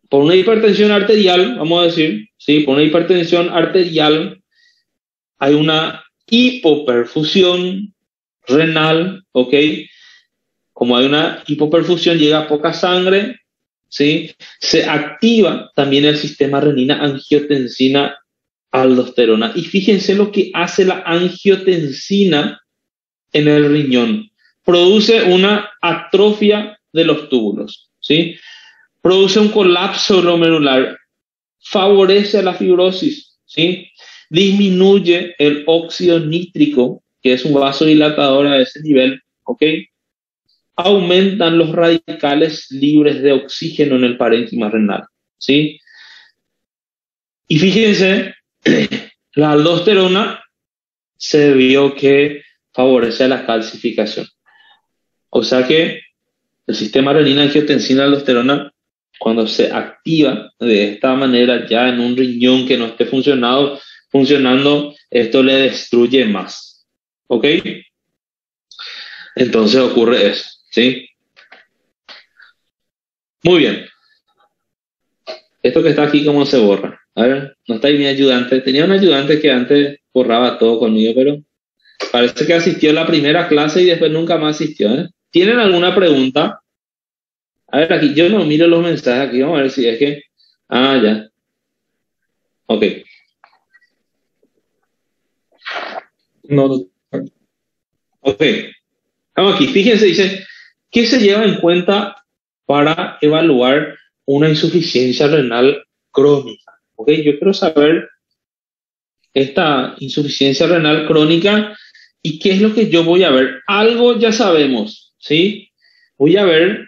por una hipertensión arterial, vamos a decir, ¿sí? Por una hipertensión arterial hay una hipoperfusión renal, ¿ok? Como hay una hipoperfusión, llega poca sangre, ¿sí? Se activa también el sistema renina-angiotensina-aldosterona. Y fíjense lo que hace la angiotensina en el riñón. Produce una atrofia de los túbulos, ¿sí? Produce un colapso glomerular, favorece a la fibrosis, ¿sí? Disminuye el óxido nítrico, que es un vasodilatador a ese nivel, ¿ok? Aumentan los radicales libres de oxígeno en el parénquima renal, ¿sí? Y fíjense, la aldosterona se vio que favorece la calcificación. O sea que el sistema renina-angiotensina-aldosterona, cuando se activa de esta manera ya en un riñón que no esté funcionando, esto le destruye más. ¿Ok? Entonces ocurre eso, ¿sí? Muy bien. Esto que está aquí, ¿cómo se borra? A ver, no está ahí mi ayudante. Tenía un ayudante que antes borraba todo conmigo, pero parece que asistió a la primera clase y después nunca más asistió, ¿eh? ¿Tienen alguna pregunta? A ver, aquí yo no miro los mensajes aquí. Vamos a ver si es que... Ah, ya. Ok. No, Ok. Vamos aquí. Fíjense, dice, ¿qué se lleva en cuenta para evaluar una insuficiencia renal crónica? Ok, yo quiero saber esta insuficiencia renal crónica y qué es lo que yo voy a ver. Algo ya sabemos, ¿sí? Voy a ver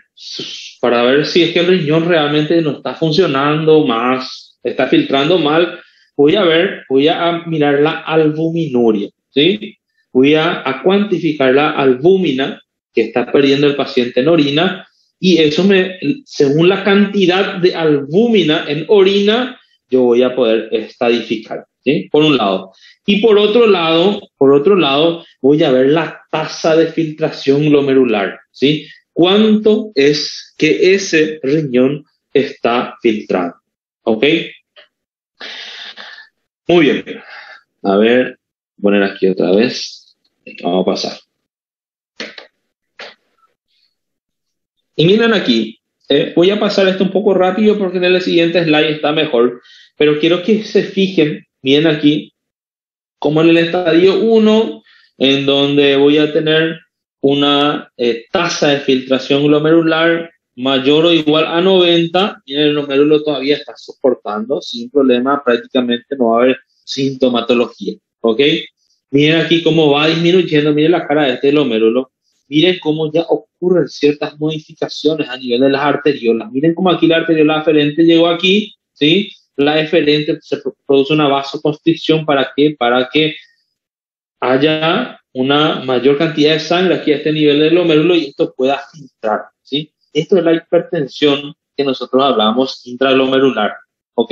para ver si es que el riñón realmente no está funcionando más, está filtrando mal. Voy a mirar la albuminuria, ¿sí? Voy a cuantificar la albúmina que está perdiendo el paciente en orina y eso según la cantidad de albúmina en orina, yo voy a poder estadificar, ¿sí? Por un lado. Y por otro lado, voy a ver la tasa de filtración glomerular, ¿sí? ¿Cuánto es que ese riñón está filtrando? ¿Ok? Muy bien. A ver, poner aquí otra vez. Vamos a pasar. Y miren aquí, voy a pasar esto un poco rápido porque en el siguiente slide está mejor, pero quiero que se fijen bien aquí, como en el estadio 1, en donde voy a tener una tasa de filtración glomerular mayor o igual a 90, miren, el glomérulo todavía está soportando sin problema, prácticamente no va a haber sintomatología, ¿ok? Miren aquí cómo va disminuyendo, miren la cara de este glomérulo, miren cómo ya ocurren ciertas modificaciones a nivel de las arteriolas, miren cómo aquí la arteriola aferente llegó aquí, ¿sí? La eferente se produce una vasoconstricción, ¿para qué? Para que haya una mayor cantidad de sangre aquí a este nivel del glomérulo y esto pueda filtrar, ¿sí? Esto es la hipertensión que nosotros hablamos intraglomerular, ¿ok?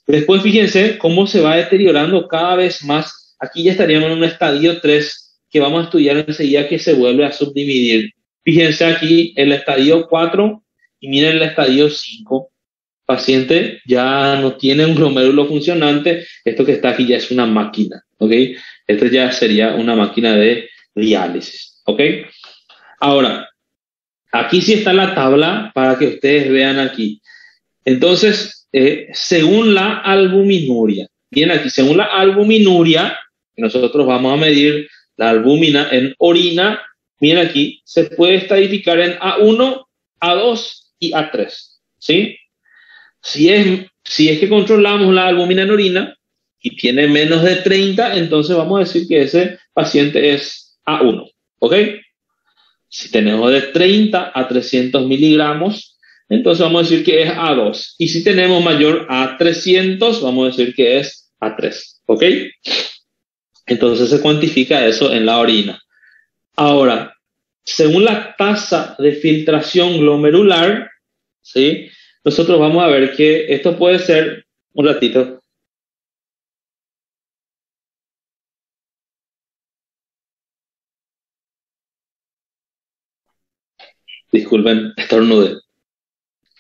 Después fíjense cómo se va deteriorando cada vez más. Aquí ya estaríamos en un estadio 3 que vamos a estudiar enseguida, que se vuelve a subdividir. Fíjense aquí el estadio 4 y miren el estadio 5. Paciente ya no tiene un glomérulo funcionante, esto que está aquí ya es una máquina, ¿ok? Esto ya sería una máquina de diálisis, ¿ok? Ahora, aquí sí está la tabla para que ustedes vean aquí. Entonces, según la albuminuria, bien aquí, según la albuminuria, nosotros vamos a medir la albúmina en orina, miren aquí, se puede estadificar en A1, A2 y A3, ¿sí? Si es que controlamos la albúmina en orina y tiene menos de 30, entonces vamos a decir que ese paciente es A1, ¿ok? Si tenemos de 30 a 300 miligramos, entonces vamos a decir que es A2. Y si tenemos mayor a 300, vamos a decir que es A3, ¿ok? Entonces se cuantifica eso en la orina. Ahora, según la tasa de filtración glomerular, ¿sí? Nosotros vamos a ver que esto puede ser, un ratito. Disculpen, estornude.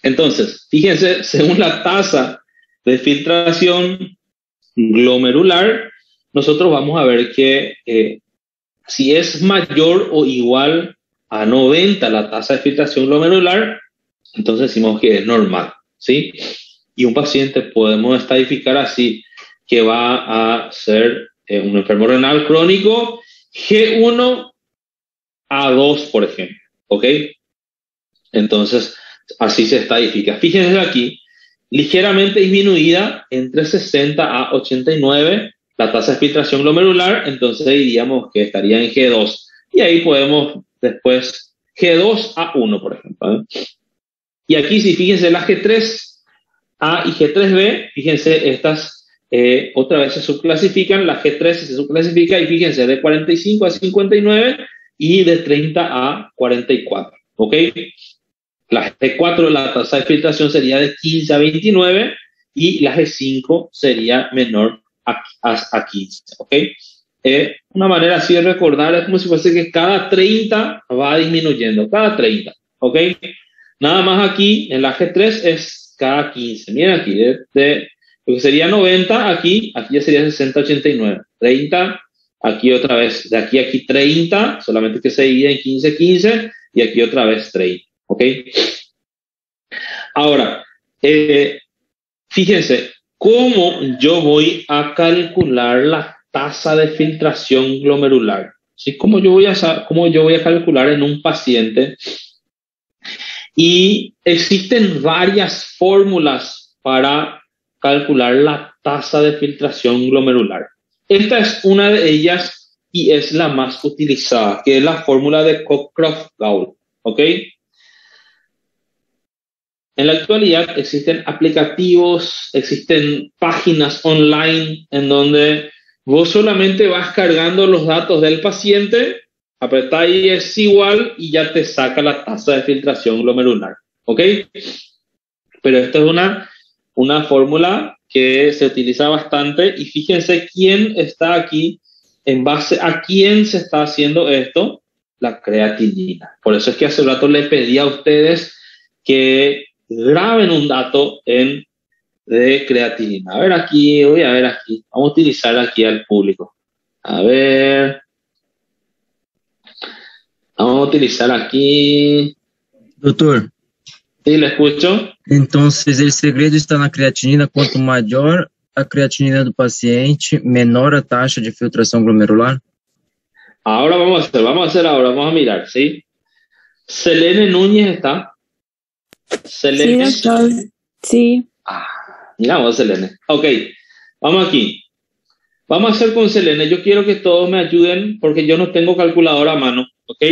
Entonces, fíjense, según la tasa de filtración glomerular, nosotros vamos a ver que si es mayor o igual a 90 la tasa de filtración glomerular, entonces decimos que es normal, ¿sí? Y un paciente podemos estadificar así que va a ser un enfermo renal crónico G1 a 2, por ejemplo, ¿ok? Entonces, así se estadifica. Fíjense aquí, ligeramente disminuida entre 60 a 89 la tasa de filtración glomerular, entonces diríamos que estaría en G2. Y ahí podemos después G2 a 1, por ejemplo, ¿eh? Y aquí, si fíjense, las G3A y G3B, fíjense, estas otra vez se subclasifican, la G3 se subclasifica y fíjense, de 45 a 59 y de 30 a 44, ¿ok? La G4, la tasa de filtración sería de 15 a 29 y la G5 sería menor a 15, ¿ok? Una manera así de recordar es como si fuese que cada 30 va disminuyendo, cada 30, ¿ok? Nada más aquí en la G3 es cada 15. Miren aquí, lo que sería 90, aquí ya sería 60, 89. 30, aquí otra vez, de aquí a aquí 30, solamente que se divide en 15, 15, y aquí otra vez 30, ¿ok? Ahora, fíjense, ¿cómo yo voy a calcular la tasa de filtración glomerular? ¿Sí? ¿Cómo yo voy a calcular en un paciente? Y existen varias fórmulas para calcular la tasa de filtración glomerular. Esta es una de ellas y es la más utilizada, que es la fórmula de Cockcroft-Gaul, ¿ok? En la actualidad existen aplicativos, existen páginas online en donde vos solamente vas cargando los datos del paciente, apretáis es igual y ya te saca la tasa de filtración glomerular, ¿ok? Pero esta es una fórmula que se utiliza bastante y fíjense quién está aquí, en base a quién se está haciendo esto, la creatinina. Por eso es que hace rato les pedí a ustedes que graben un dato de creatinina. Voy a ver aquí. Vamos a utilizar aquí al público. A ver. Vamos a utilizar aquí. Doutor, Sí, le escucho. entonces el segredo está na creatinina. Quanto maior a creatinina do paciente, menor a taxa de filtração glomerular? Ahora vamos a mirar, ¿sí? Selene Núñez está. Selene. Sí, doctor. Sí. Mira vos, Selene. Ok, vamos aquí. Vamos a hacer con Selene. Yo quiero que todos me ayuden porque yo no tengo calculadora a mano, ¿ok?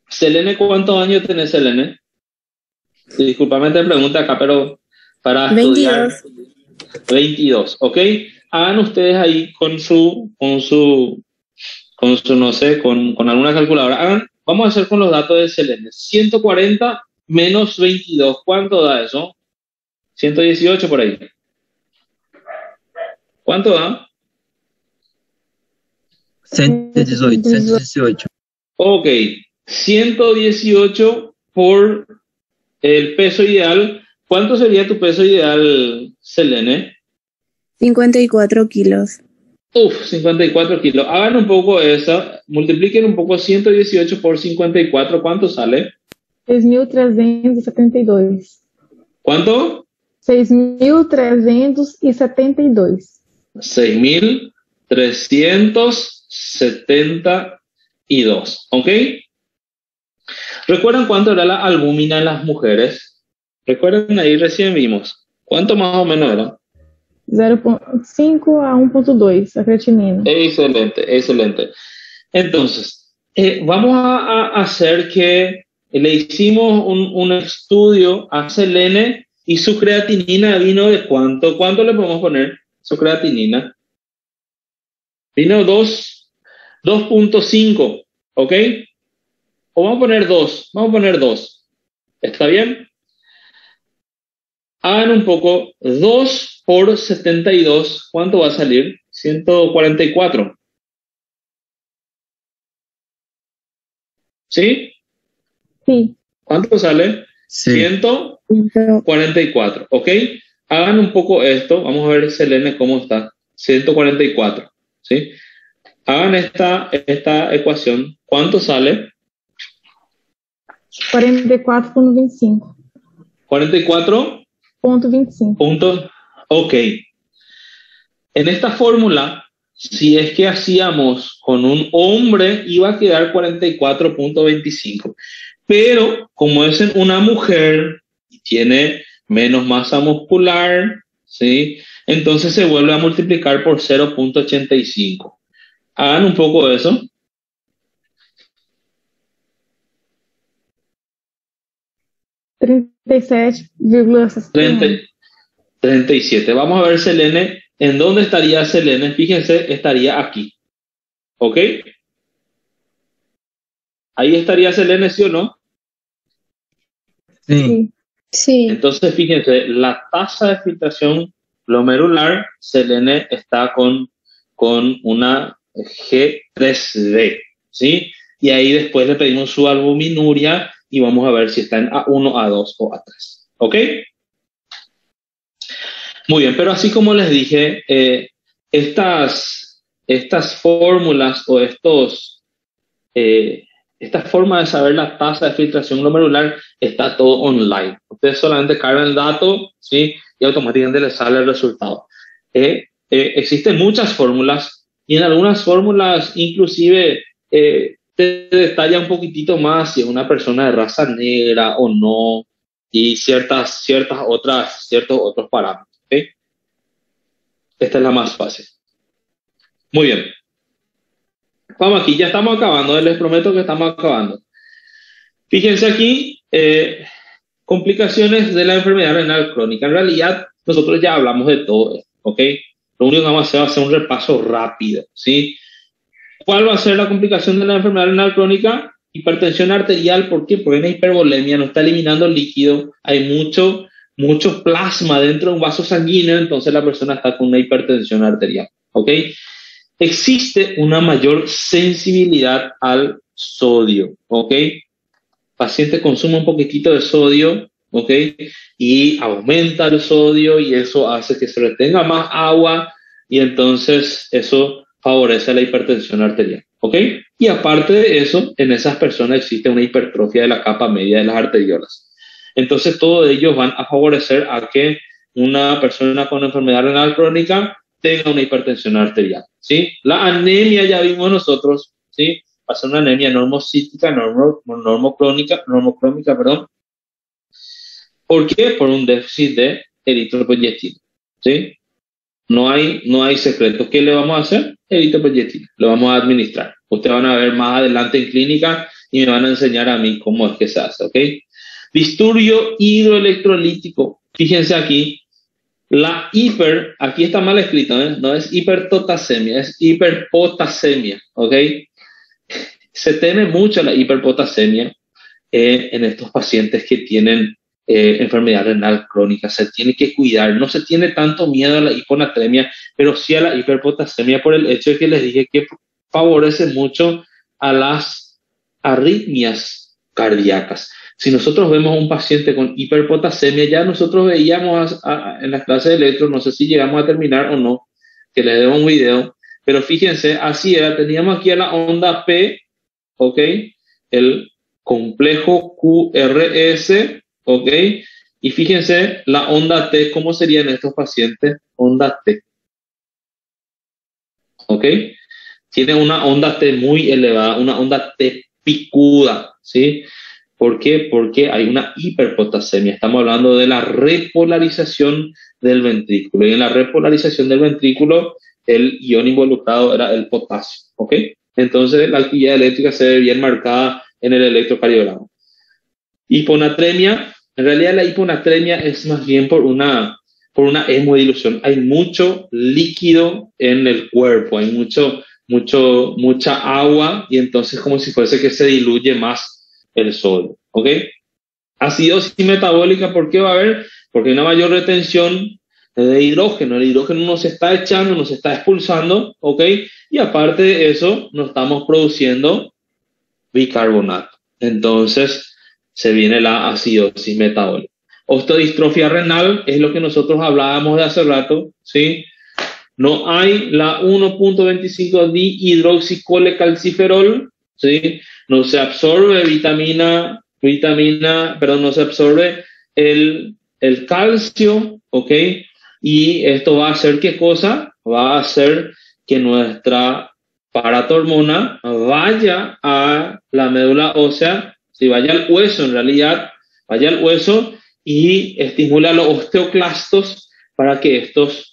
Selene, ¿cuántos años tenés, Selene? Disculpame te pregunta acá, pero para 22. estudiar. 22, ¿ok? Hagan ustedes ahí con su, no sé, con alguna calculadora. Vamos a hacer con los datos de Selene. 140 menos 22, ¿cuánto da eso? 118 por ahí. ¿Cuánto da? 118. Ok, 118 por el peso ideal. ¿Cuánto sería tu peso ideal, Selene? 54 kilos. 54 kilos. Hagan un poco eso, multipliquen un poco 118 por 54, ¿cuánto sale? 6.372. ¿Cuánto? 6.372. 6.372, ¿ok? ¿Recuerdan cuánto era la albúmina en las mujeres? ¿Recuerdan? Ahí recién vimos. ¿Cuánto más o menos era? 0.5 a 1.2 la creatinina. Excelente, excelente. Entonces, vamos a hacer que le hicimos un estudio a Selene y su creatinina vino de ¿cuánto? ¿Cuánto le podemos poner su creatinina? Vino 2.5, ¿ok? O vamos a poner 2. ¿Está bien? Hagan un poco, 2 por 72, ¿cuánto va a salir? 144. ¿Sí? Sí. ¿Cuánto sale? Sí. 144, ¿ok? Hagan un poco esto, vamos a ver Selene cómo está. 144. ¿sí? Hagan esta ecuación. ¿Cuánto sale? 44,25. 44.25. Punto. Ok. En esta fórmula, si es que hacíamos con un hombre, iba a quedar 44.25. Pero como es en una mujer y tiene menos masa muscular, ¿sí? Entonces se vuelve a multiplicar por 0.85. Hagan un poco de eso. 37,60. 37. Vamos a ver Selene. ¿En dónde estaría Selene? Fíjense, estaría aquí. ¿Ok? Ahí estaría Selene, ¿sí o no? Sí. Sí. Sí. Entonces, fíjense, la tasa de filtración glomerular, Selene está con una G3D, ¿sí? Y ahí después le pedimos su albuminuria y vamos a ver si está en A1, A2 o A3. ¿Ok? Muy bien, pero así como les dije, estas fórmulas o esta forma de saber la tasa de filtración glomerular está todo online. Ustedes solamente cargan el dato, ¿sí? Y automáticamente les sale el resultado. Existen muchas fórmulas y en algunas fórmulas inclusive te detalla un poquitito más si es una persona de raza negra o no y ciertos otros parámetros. ¿Okay? Esta es la más fácil. Muy bien. Vamos aquí, ya estamos acabando, les prometo que estamos acabando. Fíjense aquí, complicaciones de la enfermedad renal crónica. En realidad, nosotros ya hablamos de todo esto, ¿ok? Lo único que vamos a hacer va a ser un repaso rápido, ¿sí? ¿Cuál va a ser la complicación de la enfermedad renal crónica? Hipertensión arterial, ¿por qué? Porque hay una hipervolemia, no está eliminando líquido, hay mucho plasma dentro de un vaso sanguíneo, entonces la persona está con una hipertensión arterial, ¿ok? Existe una mayor sensibilidad al sodio, ¿ok? Paciente consume un poquitito de sodio, ¿ok? Y aumenta el sodio y eso hace que se retenga más agua y entonces eso favorece la hipertensión arterial, ¿ok? Y aparte de eso, en esas personas existe una hipertrofia de la capa media de las arteriolas. Entonces todos ellos van a favorecer a que una persona con enfermedad renal crónica tenga una hipertensión arterial, ¿sí? La anemia ya vimos nosotros, ¿sí? Va a ser una anemia normocítica, normocrónica, perdón. ¿Por qué? Por un déficit de eritropoyetina, ¿sí? No hay secreto. ¿Qué le vamos a hacer? Eritropoyetina. Lo vamos a administrar. Ustedes van a ver más adelante en clínica y me van a enseñar a mí cómo es que se hace, ¿ok? Disturbio hidroelectrolítico. Fíjense aquí. Aquí está mal escrito, ¿eh? No es hipertotasemia, es hiperpotasemia, ¿ok? Se teme mucho la hiperpotasemia en estos pacientes que tienen enfermedad renal crónica. Se tiene que cuidar. No se tiene tanto miedo a la hiponatremia, pero sí a la hiperpotasemia por el hecho de que les dije que favorece mucho a las arritmias cardíacas. Si nosotros vemos a un paciente con hiperpotasemia, ya nosotros veíamos en las clases de electro, no sé si llegamos a terminar o no, que les debo un video, pero fíjense, así era, teníamos aquí a la onda P, ¿ok? El complejo QRS, ¿ok? Y fíjense la onda T, ¿cómo sería en estos pacientes? Onda T, ¿ok? Tiene una onda T muy elevada, una onda T picuda, ¿sí? ¿Por qué? Porque hay una hiperpotasemia. Estamos hablando de la repolarización del ventrículo. Y en la repolarización del ventrículo, el ion involucrado era el potasio, ¿ok? Entonces, la actividad eléctrica se ve bien marcada en el electrocardiograma. Hiponatremia. En realidad, la hiponatremia es más bien por una hemodilución. Hay mucho líquido en el cuerpo, hay mucha agua y entonces como si fuese que se diluye más el sodio, ¿ok? Acidosis metabólica, ¿por qué va a haber? Porque hay una mayor retención de hidrógeno. El hidrógeno no se está echando, no se está expulsando, ¿ok? Y aparte de eso, no estamos produciendo bicarbonato. Entonces, se viene la acidosis metabólica. Osteodistrofia renal es lo que nosotros hablábamos de hace rato, ¿sí? no hay la 1.25 dihidroxicolecalciferol, ¿sí? No se absorbe no se absorbe el calcio, ¿ok? Y esto va a hacer ¿qué cosa? Va a hacer que nuestra paratormona vaya a la médula ósea, si vaya al hueso en realidad, vaya al hueso y estimula a los osteoclastos para que estos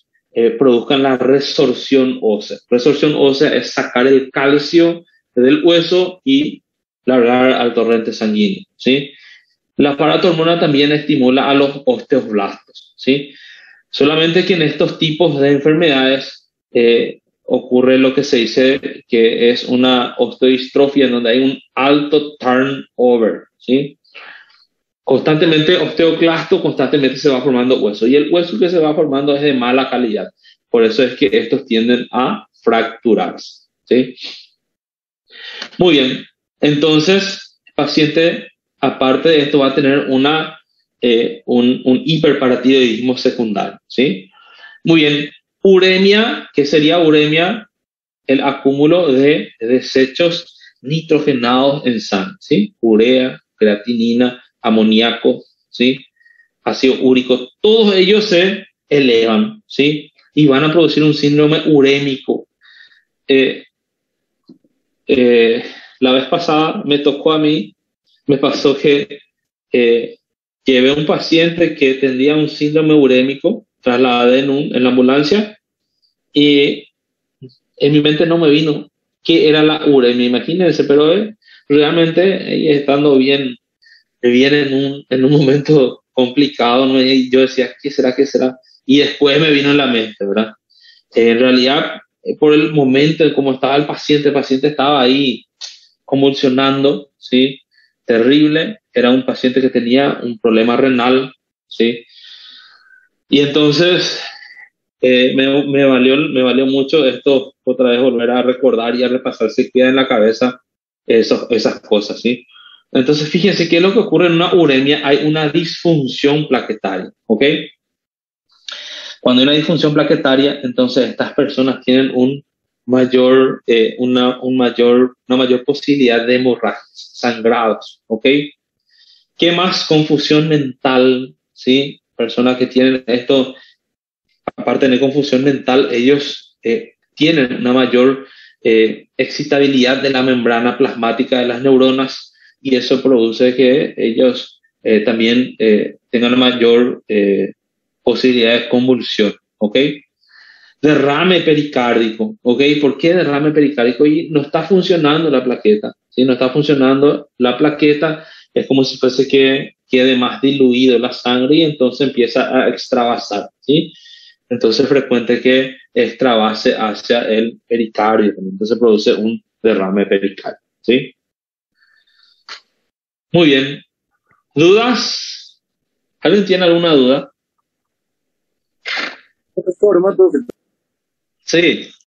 produzcan la resorción ósea. Resorción ósea es sacar el calcio del hueso y largar al torrente sanguíneo, ¿sí? La paratormona también estimula a los osteoblastos, ¿sí? Solamente que en estos tipos de enfermedades ocurre lo que se dice que es una osteodistrofia en donde hay un alto turnover, ¿sí? Constantemente se va formando hueso y el hueso que se va formando es de mala calidad. Por eso es que estos tienden a fracturarse, ¿sí? Muy bien, entonces el paciente, aparte de esto, va a tener un hiperparatiroidismo secundario, ¿sí? Muy bien, uremia, ¿qué sería uremia? El acúmulo de desechos nitrogenados en sangre, ¿sí? Urea, creatinina, amoníaco, ¿sí? Ácido úrico, todos ellos se elevan, ¿sí? Y van a producir un síndrome urémico. La vez pasada me pasó que llevé a un paciente que tenía un síndrome urémico, trasladé en la ambulancia y en mi mente no me vino qué era la uremia, imagínense, pero realmente ella estando bien en un momento complicado, ¿no? Y yo decía, ¿qué será? Y después me vino en la mente, ¿verdad? En realidad, por el momento en cómo estaba el paciente estaba ahí convulsionando, ¿sí? Terrible, era un paciente que tenía un problema renal, ¿sí? Y entonces me valió mucho esto, otra vez volver a recordar y a repasar, se queda en la cabeza esas cosas, ¿sí? Entonces, fíjense qué es lo que ocurre en una uremia. Hay una disfunción plaquetaria, ¿ok? Cuando hay una disfunción plaquetaria, entonces estas personas tienen una mayor posibilidad de hemorragias, sangrados, ¿ok? ¿Qué más? Confusión mental, ¿sí? Personas que tienen esto, aparte de confusión mental, ellos tienen una mayor excitabilidad de la membrana plasmática de las neuronas y eso produce que ellos también tengan mayor posibilidad de convulsión, ¿ok? Derrame pericárdico, ¿ok? ¿Por qué derrame pericárdico? Y no está funcionando la plaqueta, ¿sí? No está funcionando la plaqueta, es como si fuese que quede más diluido la sangre y entonces empieza a extravasar, ¿sí? Entonces es frecuente que extravase hacia el pericardio, entonces produce un derrame pericárdico, ¿sí? Muy bien. ¿Dudas? ¿Alguien tiene alguna duda? Sí.